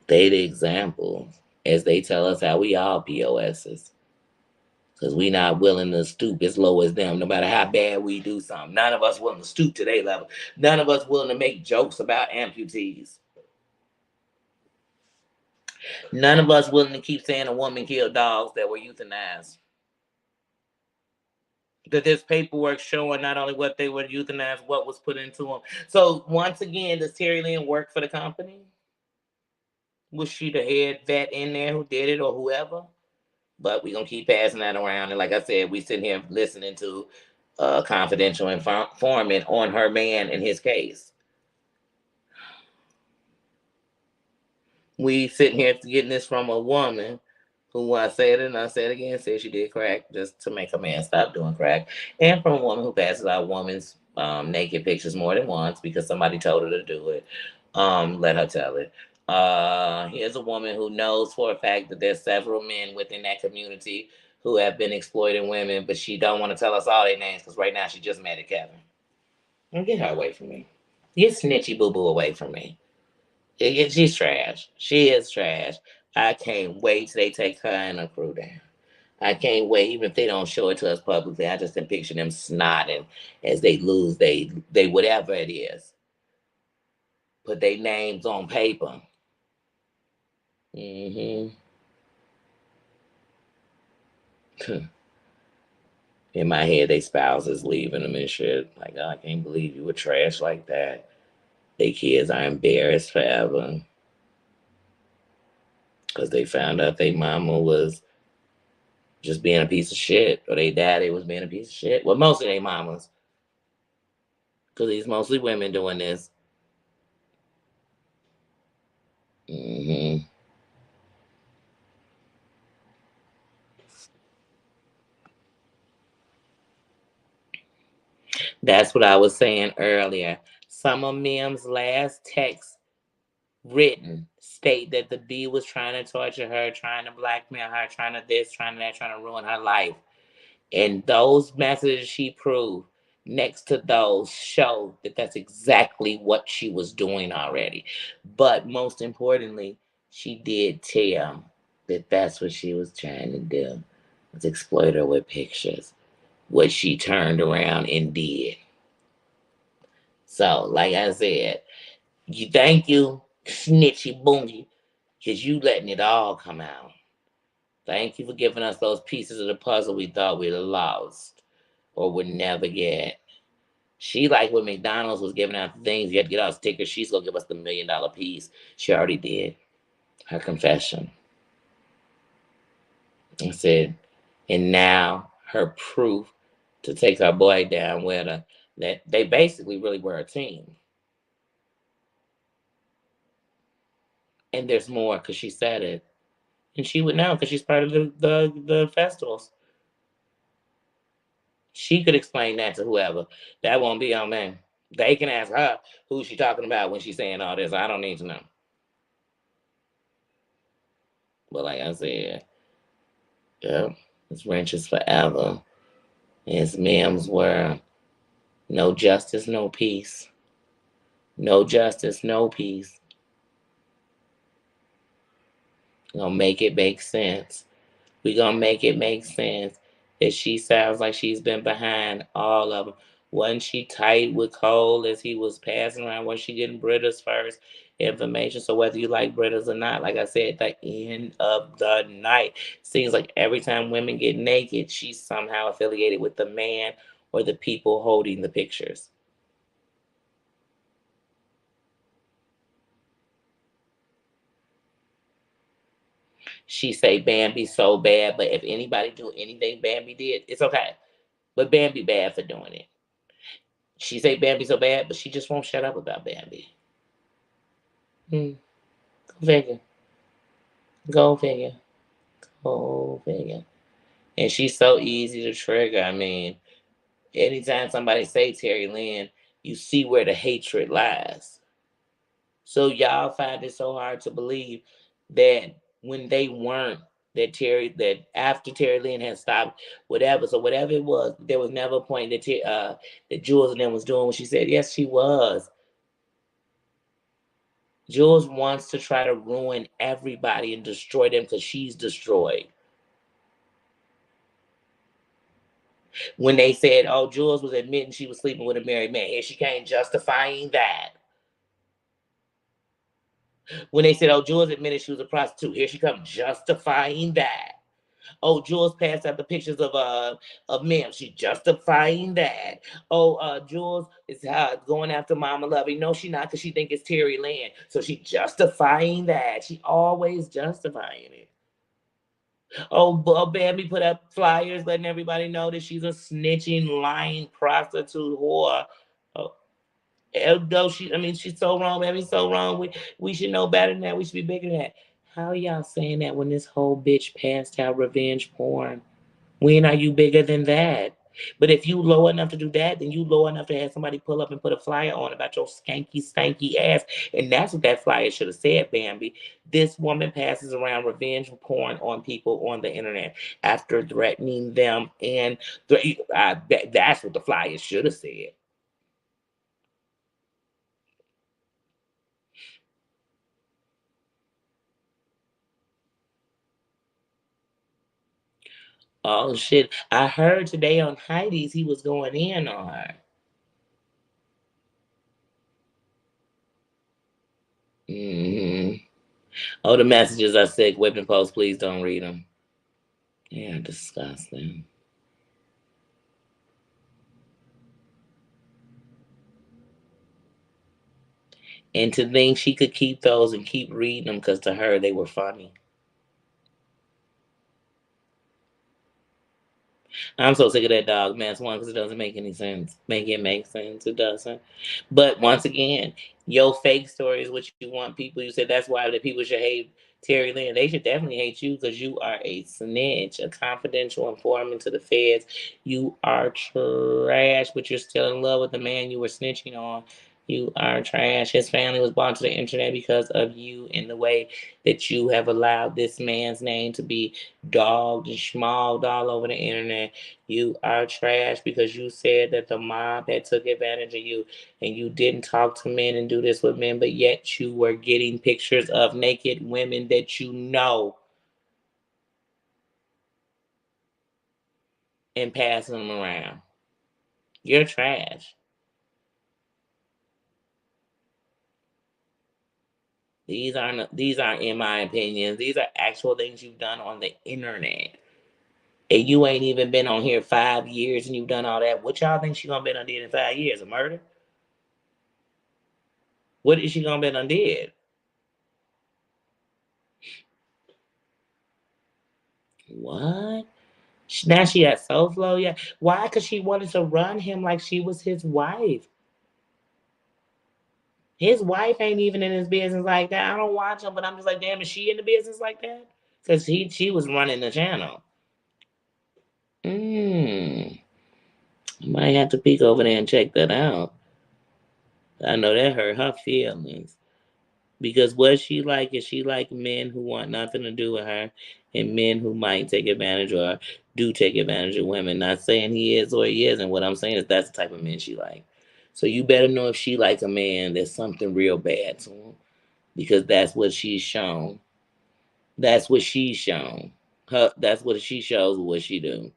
They the example, as they tell us how we all POSs. Because we not willing to stoop as low as them, no matter how bad we do something. None of us willing to stoop to their level. None of us willing to make jokes about amputees. None of us willing to keep saying a woman killed dogs that were euthanized. That there's paperwork showing not only what they were euthanized, what was put into them. So once again, does Terry Lynn work for the company? Was she the head vet in there who did it or whoever? But we're going to keep passing that around. And like I said, we sitting here listening to a confidential informant on her man in his case. We sitting here getting this from a woman who, I said it and I said it again, said she did crack just to make a man stop doing crack. And from a woman who passes out women's naked pictures more than once because somebody told her to do it. Let her tell it. Here's a woman who knows for a fact that there's several men within that community who have been exploiting women, but she don't want to tell us all their names because right now she just mad at Kevin. And get her away from me. Get snitchy boo boo away from me. She's trash. She is trash. I can't wait till they take her and her crew down. I can't wait, even if they don't show it to us publicly. I just can picture them snotting as they lose they whatever it is. Put their names on paper. Mm-hmm. In my head, they spouses leaving them and shit. Like, oh, I can't believe you were trash like that. They kids are embarrassed forever. Because they found out their mama was just being a piece of shit. Or their daddy was being a piece of shit. Well, most of their mamas. Because it's mostly women doing this. Mm-hmm. That's what I was saying earlier. Some of Mim's last texts written state that the B was trying to torture her, trying to blackmail her, trying to this, trying to that, trying to ruin her life. And those messages she proved next to those show that that's exactly what she was doing already. But most importantly, she did tell that that's what she was trying to do, was exploit her with pictures, what she turned around and did. So, like I said, you thank you, Snitchy Boongy, because you letting it all come out. Thank you for giving us those pieces of the puzzle we thought we'd lost or would never get. She, like when McDonald's was giving out the things, you had to get our stickers. She's gonna give us the $1 million piece. She already did. Her confession. I said, and now her proof to take her boy down with her, that they basically really were a team. And there's more because she said it. And she would know because she's part of the festivals. She could explain that to whoever. That won't be on me. They can ask her who's she talking about when she's saying all this. I don't need to know. But like I said, yeah, it's wrenches forever. It's Mim's world. No justice, no peace. No justice, no peace. Gonna make it make sense. We gonna make it make sense that she sounds like she's been behind all of them. Wasn't she tight with Cole as he was passing around? Was she getting Britta's first information? So whether you like Britta's or not, like I said, at the end of the night, seems like every time women get naked, she's somehow affiliated with the man or the people holding the pictures. She say Bambi so bad, but if anybody do anything Bambi did, it's okay. But Bambi bad for doing it. She say Bambi so bad, but she just won't shut up about Bambi. Hmm. Go figure. Go figure. Go figure. And she's so easy to trigger. I mean, anytime somebody say Terry Lynn, you see where the hatred lies. So y'all find it so hard to believe that when they weren't, that after Terry Lynn had stopped, whatever, so whatever it was, there was never a point that Jules and them was doing what she said. Yes, she was. Jules wants to try to ruin everybody and destroy them because she's destroyed. When they said, oh, Jules was admitting she was sleeping with a married man, here she came justifying that. When they said, oh, Jules admitted she was a prostitute, here she comes justifying that. Oh, Jules passed out the pictures of Mim. She's justifying that. Oh, Jules is going after Mama Lovey. No, she not, because she think it's Terry Lynn. So she justifying that. She always justifying it. Oh, Bambi put up flyers letting everybody know that she's a snitching, lying prostitute whore. Oh, though she's so wrong, Bambi's so wrong. We should know better than that. We should be bigger than that. How y'all saying that when this whole bitch passed out revenge porn? When are you bigger than that? But if you low enough to do that, then you low enough to have somebody pull up and put a flyer on about your skanky, stanky ass. And that's what that flyer should have said, Bambi. This woman passes around revenge porn on people on the internet after threatening them. And that's what the flyer should have said. Oh, shit. I heard today on Heidi's he was going in on her. Hmm. Oh, the messages I said, whipping post, please don't read them. Yeah, disgusting. And to think she could keep those and keep reading them because to her they were funny. I'm so sick of that dog mess one because it doesn't make any sense. Make it make sense. It doesn't. But once again, your fake story is what you want people. You said that's why the people should hate Terry Lynn. They should definitely hate you because you are a snitch, a confidential informant to the feds. You are trash, but you're still in love with the man you were snitching on. You are trash. His family was brought to the internet because of you and the way that you have allowed this man's name to be dogged and schmolled all over the internet. You are trash because you said that the mob had took advantage of you and you didn't talk to men and do this with men, but yet you were getting pictures of naked women that you know and passing them around. You're trash. These aren't in my opinions. These are actual things you've done on the internet. And you ain't even been on here 5 years and you've done all that. What y'all think she gonna be undid in 5 years? A murder? What is she gonna be undid? What? Now she at SoFlo, yeah. Why? Because she wanted to run him like she was his wife. His wife ain't even in his business like that. I don't watch him, but I'm just like, damn, is she in the business like that? Because she was running the channel. Mm. Might have to peek over there and check that out. I know that hurt her feelings. Because what she like is she like men who want nothing to do with her and men who might take advantage or do take advantage of women. Not saying he is or he isn't. What I'm saying is that's the type of men she like. So you better know if she like a man that's something real bad to him. Because that's what she's shown. That's what she's shown. That's what she shows what she do.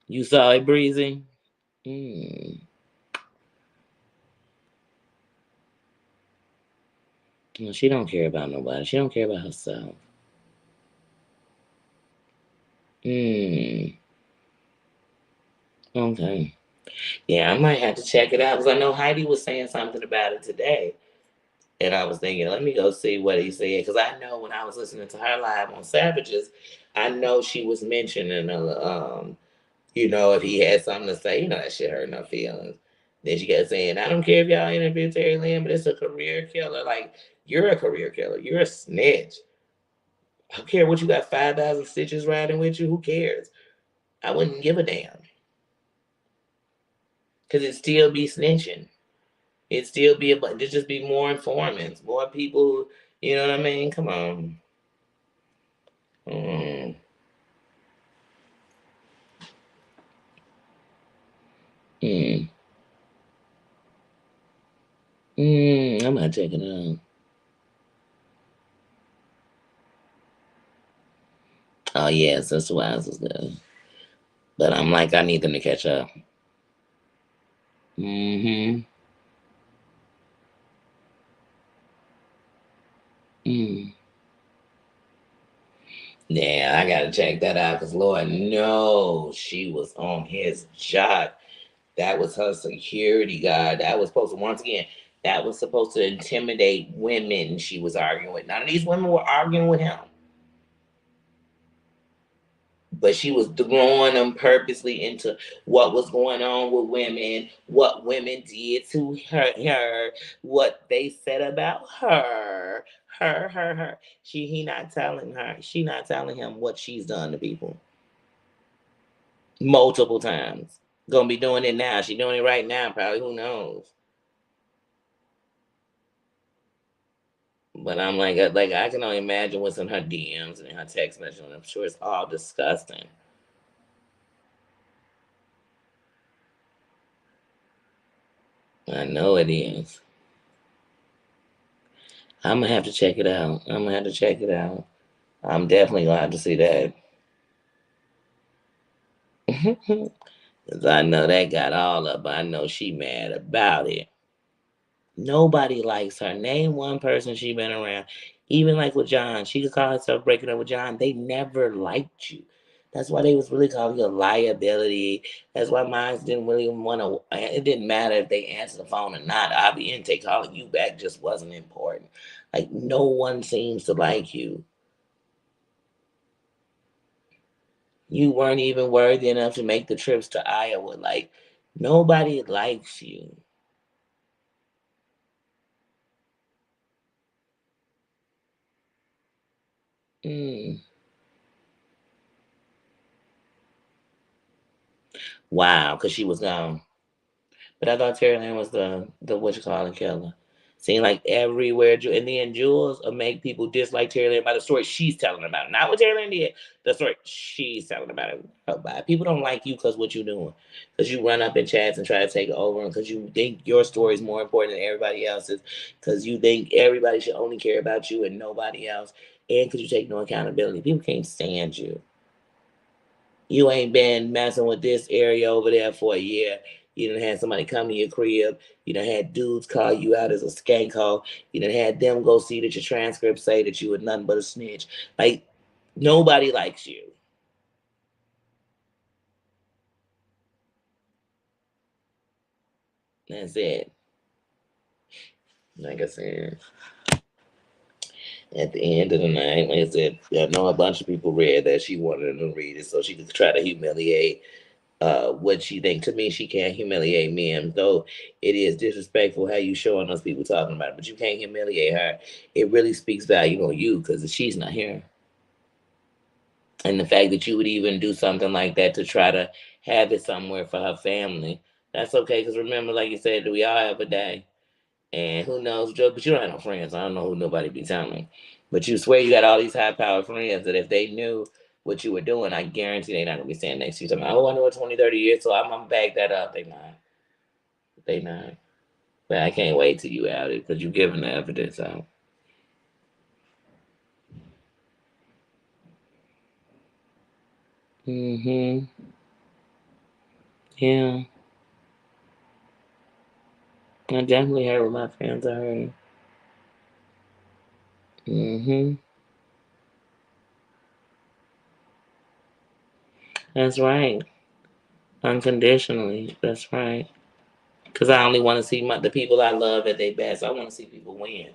You saw it, Breezy? Mm. Well, she don't care about nobody. She don't care about herself. Mm. Okay. Yeah, I might have to check it out because I know Heidi was saying something about it today. And I was thinking, let me go see what he said. Because I know when I was listening to her live on Savages, I know she was mentioning, if he had something to say, that shit hurt no feelings. Then she kept saying, I don't care if y'all interview Terry Lynn, but it's a career killer. Like, you're a career killer. You're a snitch. I don't care what you got 5,000 stitches riding with you. Who cares? I wouldn't give a damn. Because it still be snitching. It still be there just be more informants, more people. You know what I mean? Come on. Mm, mm, I'm not checking it out. Oh yeah, Sister Wives was good. But I'm like, I need them to catch up. Mm-hmm. Mm. Yeah, I gotta check that out because Lord knows she was on his job. That was her security guard. That was supposed to, once again, that was supposed to intimidate women she was arguing with. None of these women were arguing with him. But she was throwing them purposely into what was going on with women, what women did to her, what they said about her. He not telling her. She not telling him what she's done to people multiple times. Gonna be doing it now. She doing it right now, probably. Who knows? But I'm like I can only imagine what's in her DMs and in her text messages. I'm sure it's all disgusting. I know it is. I'm gonna have to check it out. I'm gonna have to check it out. I'm definitely gonna have to see that. Cause I know that got all up. I know she mad about it. Nobody likes her. Name one person she been around. Even like with John, she could call herself breaking up with John. They never liked you. That's why they was really calling you a liability. That's why mine didn't really want to. It didn't matter if they answered the phone or not. Abby Inte calling you back just wasn't important. Like no one seems to like you. You weren't even worthy enough to make the trips to Iowa. Like nobody likes you. Mm. Wow, because she was gone. But I thought Terry Lynn was the what you call it killer. Seemed like everywhere, and then Jules will make people dislike Terry Lynn by the story she's telling about it. Not what Terry Lynn did, the story she's telling about it. People don't like you because what you're doing, because you run up in chats and try to take it over, and because you think your story is more important than everybody else's, because you think everybody should only care about you and nobody else, and because you take no accountability. People can't stand you. You ain't been messing with this area over there for a year. You done had somebody come to your crib. You done had dudes call you out as a skank hole. You done had them go see that your transcripts say that you were nothing but a snitch. Like, nobody likes you. That's it. Like I said, at the end of the night, like I said, I know a bunch of people read that she wanted to read it so she could try to humiliate what she think. To me, she can't humiliate me, though it is disrespectful how you showing those people talking about it, but you can't humiliate her. It really speaks value on you because she's not here. And the fact that you would even do something like that to try to have it somewhere for her family, that's okay. Because remember, like you said, we all have a day. And who knows, Joe, but you don't have no friends. I don't know who nobody be telling. But you swear you got all these high powered friends that if they knew what you were doing, I guarantee they're not gonna be standing next to you. Talking, oh, I know it 20, 30 years, so I'm gonna back that up. They not. They not. But I can't wait till you out it because you're giving the evidence out. Mm-hmm. Yeah. I definitely heard what my friends are heard. Mm-hmm. That's right. Unconditionally. That's right. Because I only want to see the people I love at their best. I want to see people win.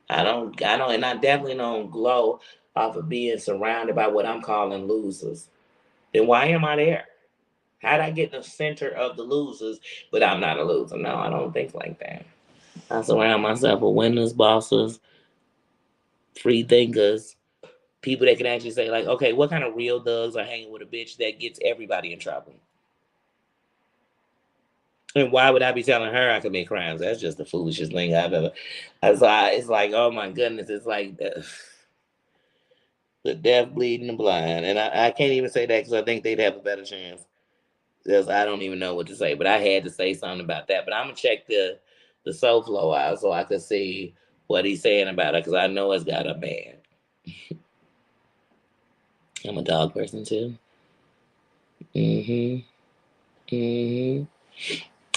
I don't, and I definitely don't glow off of being surrounded by what I'm calling losers. Then why am I there? How'd I get in the center of the losers, but I'm not a loser? No, I don't think like that. I surround myself with winners, bosses, free thinkers, people that can actually say, like, okay, what kind of real thugs are hanging with a bitch that gets everybody in trouble? And why would I be telling her I commit crimes? That's just the foolishest thing I've ever. It's like, oh my goodness, it's like the deaf, bleeding, the blind. And I can't even say that because I think they'd have a better chance. Because I don't even know what to say. But I had to say something about that. But I'm gonna check the soul flow out so I could see what he's saying about it because I know it's got a bad. I'm a dog person too. Mm-hmm. Mm-hmm.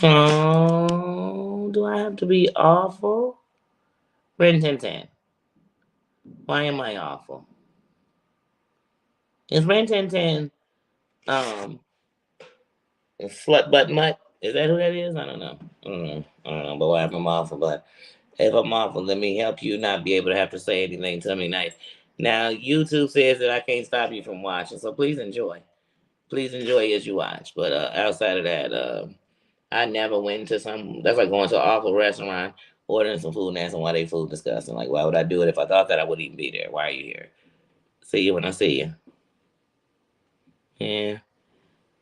Oh, do I have to be awful? Ren Ten Ten. Why am I awful? Is Ren Ten Ten slut butt mutt? Is that who that is? I don't know. I don't know. I don't know. But why am I awful? But if I'm awful, let me help you not be able to have to say anything to me nice. Now YouTube says that I can't stop you from watching, so please enjoy. Please enjoy as you watch. But outside of that, I never went to some. That's like going to an awful restaurant, ordering some food, and asking why they food disgusting. Like, why would I do it if I thought that I wouldn't even be there? Why are you here? See you when I see you. Yeah,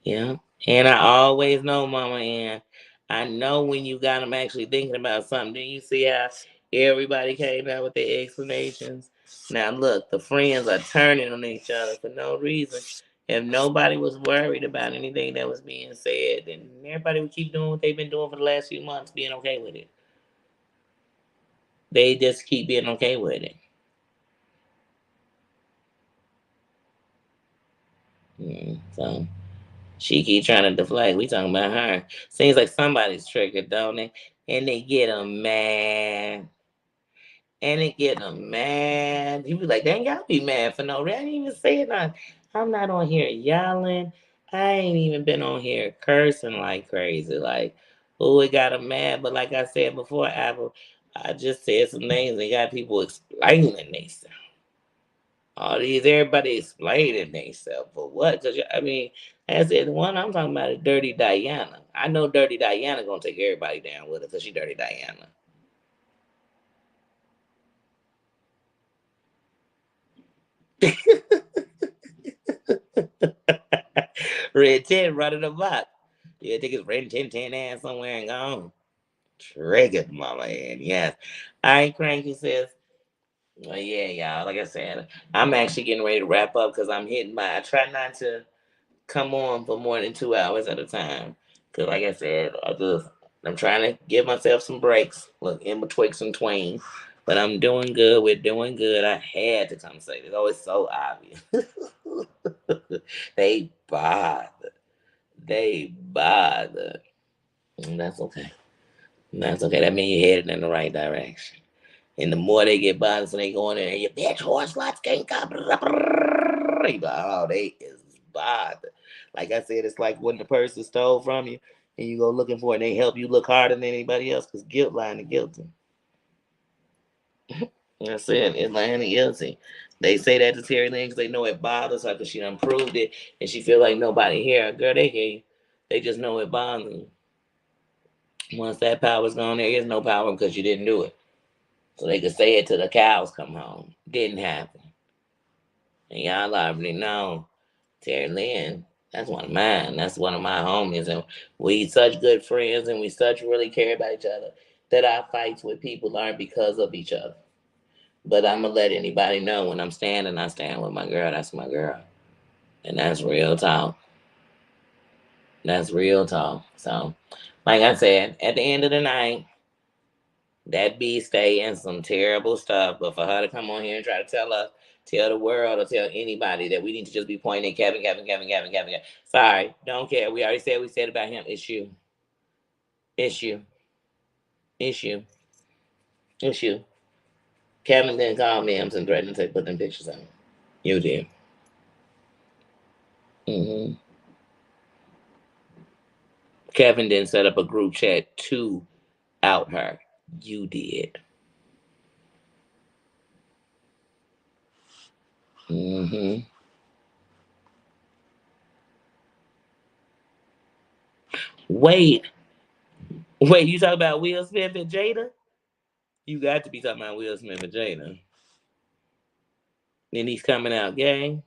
yeah. And I always know, Mama Ann. I know when you got them actually thinking about something. Do you see how everybody came out with their explanations? Now look, the friends are turning on each other for no reason. If nobody was worried about anything that was being said, then everybody would keep doing what they've been doing for the last few months, being okay with it. They just keep being okay with it. So she keep trying to deflect. We talking about her. Seems like somebody's triggered, don't they? And they get them mad. And they get them mad. You be like, dang, y'all be mad for no reason. I didn't even say nothing. I'm not on here yelling. I ain't even been on here cursing like crazy. Like, oh, it got them mad. But like I said before, Apple, I just said some names and got people explaining themselves. All these everybody explaining themselves for what? Because I mean, as I said, the one I'm talking about is Dirty Diana. I know Dirty Diana gonna take everybody down with her because she Dirty Diana. Red 10 running the block. Yeah, I think it's Red 10 ass somewhere and gone. Triggered, mama. And yes, I ain't cranky, sis. Well, yeah, y'all. Like I said, I'm actually getting ready to wrap up because I'm hitting my. I try not to come on for more than 2 hours at a time. Cause like I said, I'm trying to give myself some breaks, look in betwixt and twain. But I'm doing good. We're doing good. I had to come say this. Oh, it's so obvious. They bother. They bother. And that's okay. That's okay. That means you're headed in the right direction. And the more they get bothered, so they go in there and you bitch horse lots can't come. Oh, they is bothered. Like I said, it's like when the person stole from you and you go looking for it and they help you look harder than anybody else because guilt lying to guilty. That's it. It's lying to guilty. They say that to Terry Lynn because they know it bothers her because she done proved it and she feel like nobody hear her. Girl, they hear you. They just know it bothers you. Once that power's gone, there is no power because you didn't do it. So they could say it till the cows come home. Didn't happen. And y'all already know Terry Lynn, that's one of mine. That's one of my homies. And we such good friends and we such really care about each other that our fights with people aren't because of each other. But I'm gonna let anybody know when I'm standing, I stand with my girl. That's my girl. And that's real talk. That's real talk. So, like I said, at the end of the night, that B stay in some terrible stuff. But for her to come on here and try to tell us, tell the world, or tell anybody that we need to just be pointing at Kevin. Sorry, don't care. We already said we said about him. It's you. It's you. It's you. It's you. Kevin didn't call me. I'm threatening to put them pictures on. You did. hmm Kevin didn't set up a group chat to out her. You did. hmm Wait, wait. You talking about Will Smith and Jada? You got to be talking about Will Smith and Jada. Then he's coming out gay.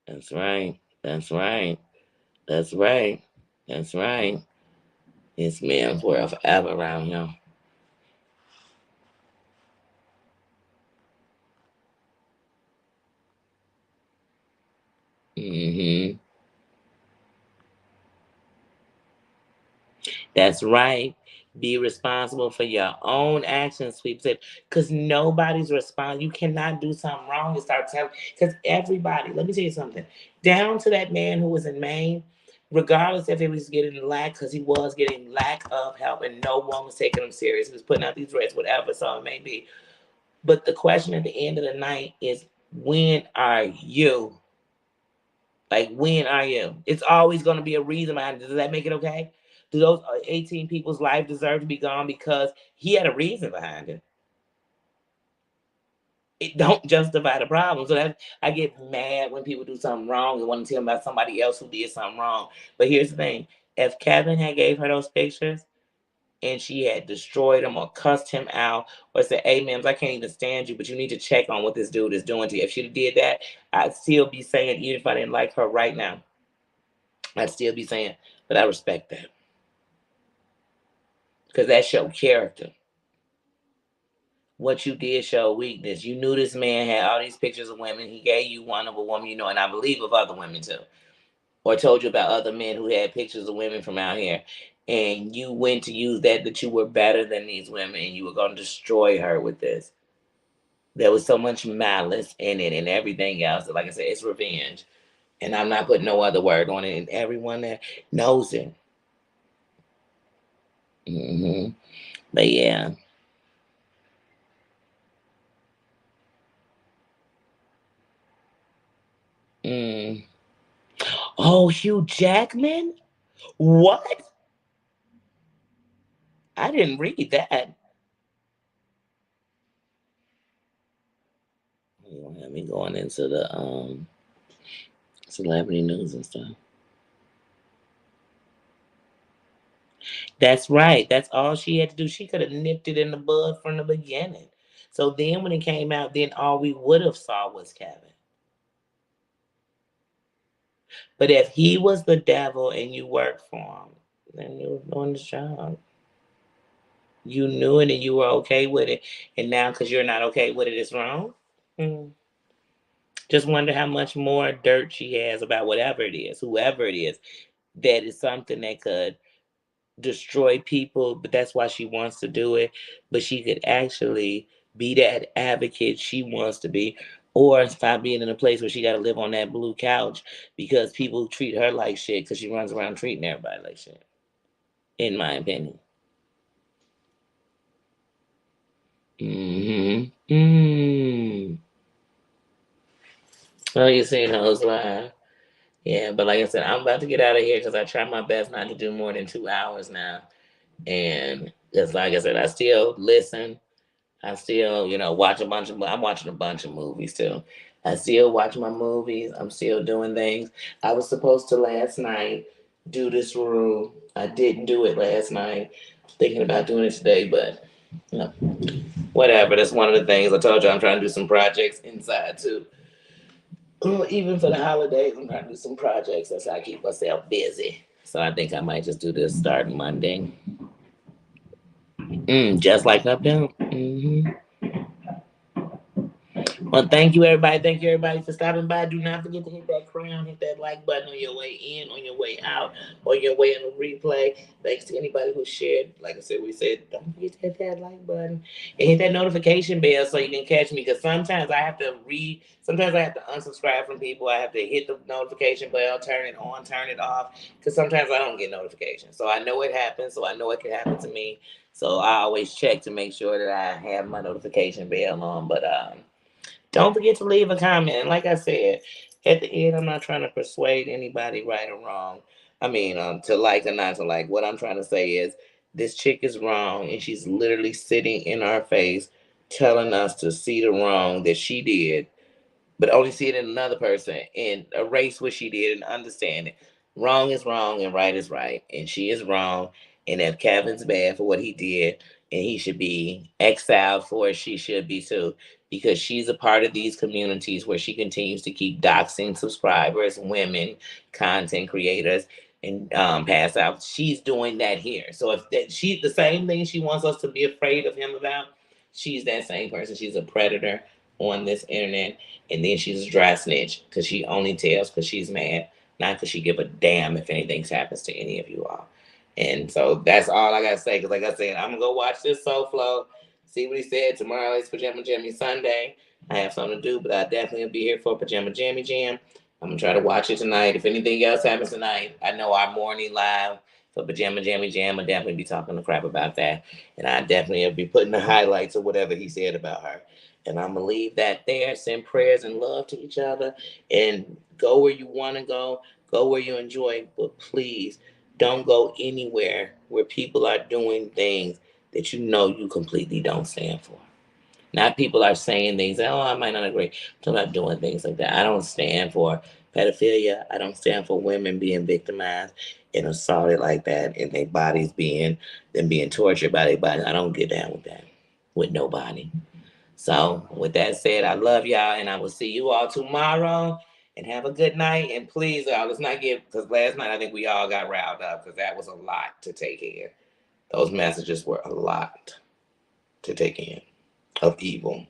That's right. That's right. That's right. That's right. This man's world forever around him. hmm That's right. Be responsible for your own actions, Sweep said, because nobody's responsible. You cannot do something wrong and start telling, because everybody, let me tell you something, down to that man who was in Maine, regardless if he was getting lack, because he was getting lack of help and no one was taking him serious. He was putting out these threats, whatever, so it may be. But the question at the end of the night is, when are you? Like, when are you? It's always going to be a reason behind it. Does that make it okay? Do those 18 people's life deserve to be gone because he had a reason behind it? It don't justify the problem. So that I get mad when people do something wrong and want to tell me about somebody else who did something wrong. But here's the thing: if Kevin had gave her those pictures and she had destroyed him or cussed him out or said, "Hey, ma'am, I can't even stand you, but you need to check on what this dude is doing to you." If she did that, I'd still be saying, even if I didn't like her right now, I'd still be saying, but I respect that because that's your character. What you did show weakness. You knew this man had all these pictures of women. He gave you one of a woman you know, and I believe of other women too. Or told you about other men who had pictures of women from out here. And you went to use that you were better than these women and you were going to destroy her with this. There was so much malice in it and everything else. Like I said, it's revenge. And I'm not putting no other word on it. And everyone that knows it. But yeah. Mm. Oh, Hugh Jackman? What? I didn't read that. You don't have me going into the celebrity news and stuff. That's right. That's all she had to do. She could have nipped it in the bud from the beginning. So then when it came out, then all we would have saw was Kevin. But if he was the devil and you worked for him, then you were doing the job. You knew it and you were okay with it. And now because you're not okay with it, it's wrong. Hmm. Just wonder how much more dirt she has about whatever it is, whoever it is, that is something that could destroy people, but that's why she wants to do it. But she could actually be that advocate she wants to be, or stop being in a place where she got to live on that blue couch because people treat her like shit because she runs around treating everybody like shit, in my opinion. Mm-hmm. Oh, you seen those live? Yeah, but like I said, I'm about to get out of here because I try my best not to do more than 2 hours now. And just like I said, I still listen. I still, watch a bunch of. I'm watching a bunch of movies too. I still watch my movies. I'm still doing things. I was supposed to last night do this room. I didn't do it last night. Thinking about doing it today, but whatever. That's one of the things I told you. I'm trying to do some projects inside too. Even for the holidays, I'm trying to do some projects. That's how I keep myself busy. So I think I might just do this starting Monday. Just like up down. Well, thank you, everybody. Thank you, everybody, for stopping by. Do not forget to hit that crown, hit that like button on your way in, on your way out, on your way in the replay. Thanks to anybody who shared. Like I said, we said, don't forget to hit that like button and hit that notification bell so you can catch me. Because sometimes I have to sometimes I have to unsubscribe from people. I have to hit the notification bell, turn it on, turn it off. Because sometimes I don't get notifications. So I know it happens. So I know it can happen to me. So I always check to make sure that I have my notification bell on. But don't forget to leave a comment. And like I said, at the end, I'm not trying to persuade anybody right or wrong. I mean, to like or not to like. What I'm trying to say is this chick is wrong, and she's literally sitting in our face telling us to see the wrong that she did, but only see it in another person and erase what she did and understand it. Wrong is wrong and right is right. And she is wrong. And if Kevin's bad for what he did and he should be exiled for it, she should be too. Because she's a part of these communities where she continues to keep doxing subscribers, women, content creators, and pass out. She's doing that here. So if that she's the same thing she wants us to be afraid of him about, she's that same person. She's a predator on this internet, and then she's a dry snitch because she only tells because she's mad, not because she give a damn if anything happens to any of you all. And so that's all I gotta say. Because like I said, I'm gonna go watch this Soul Flow, see what he said. Tomorrow is Pajama Jammy Sunday. I have something to do, but I definitely will be here for Pajama Jammy Jam. I'm gonna try to watch it tonight. If anything else happens tonight, I know our morning live for Pajama Jammy Jam. I'll definitely be talking to crap about that. And I definitely will be putting the highlights of whatever he said about her. And I'm gonna leave that there. Send prayers and love to each other and go where you wanna go where you enjoy, but please don't go anywhere where people are doing things that you know you completely don't stand for. Not people are saying things, oh, I might not agree. I'm not doing things like that. I don't stand for pedophilia. I don't stand for women being victimized and assaulted like that and their bodies being tortured by their bodies. I don't get down with that with nobody. So with that said, I love y'all and I will see you all tomorrow and have a good night. And please, y'all, let's not get, because last night I think we all got riled up because that was a lot to take in. Those messages were a lot to take in of evil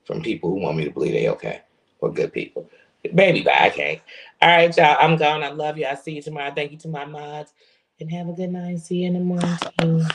from people who want me to believe they okay or good people. Baby, bye. I can't. All right, y'all. I'm gone. I love you. I see you tomorrow. Thank you to my mods. And have a good night. See you in the morning.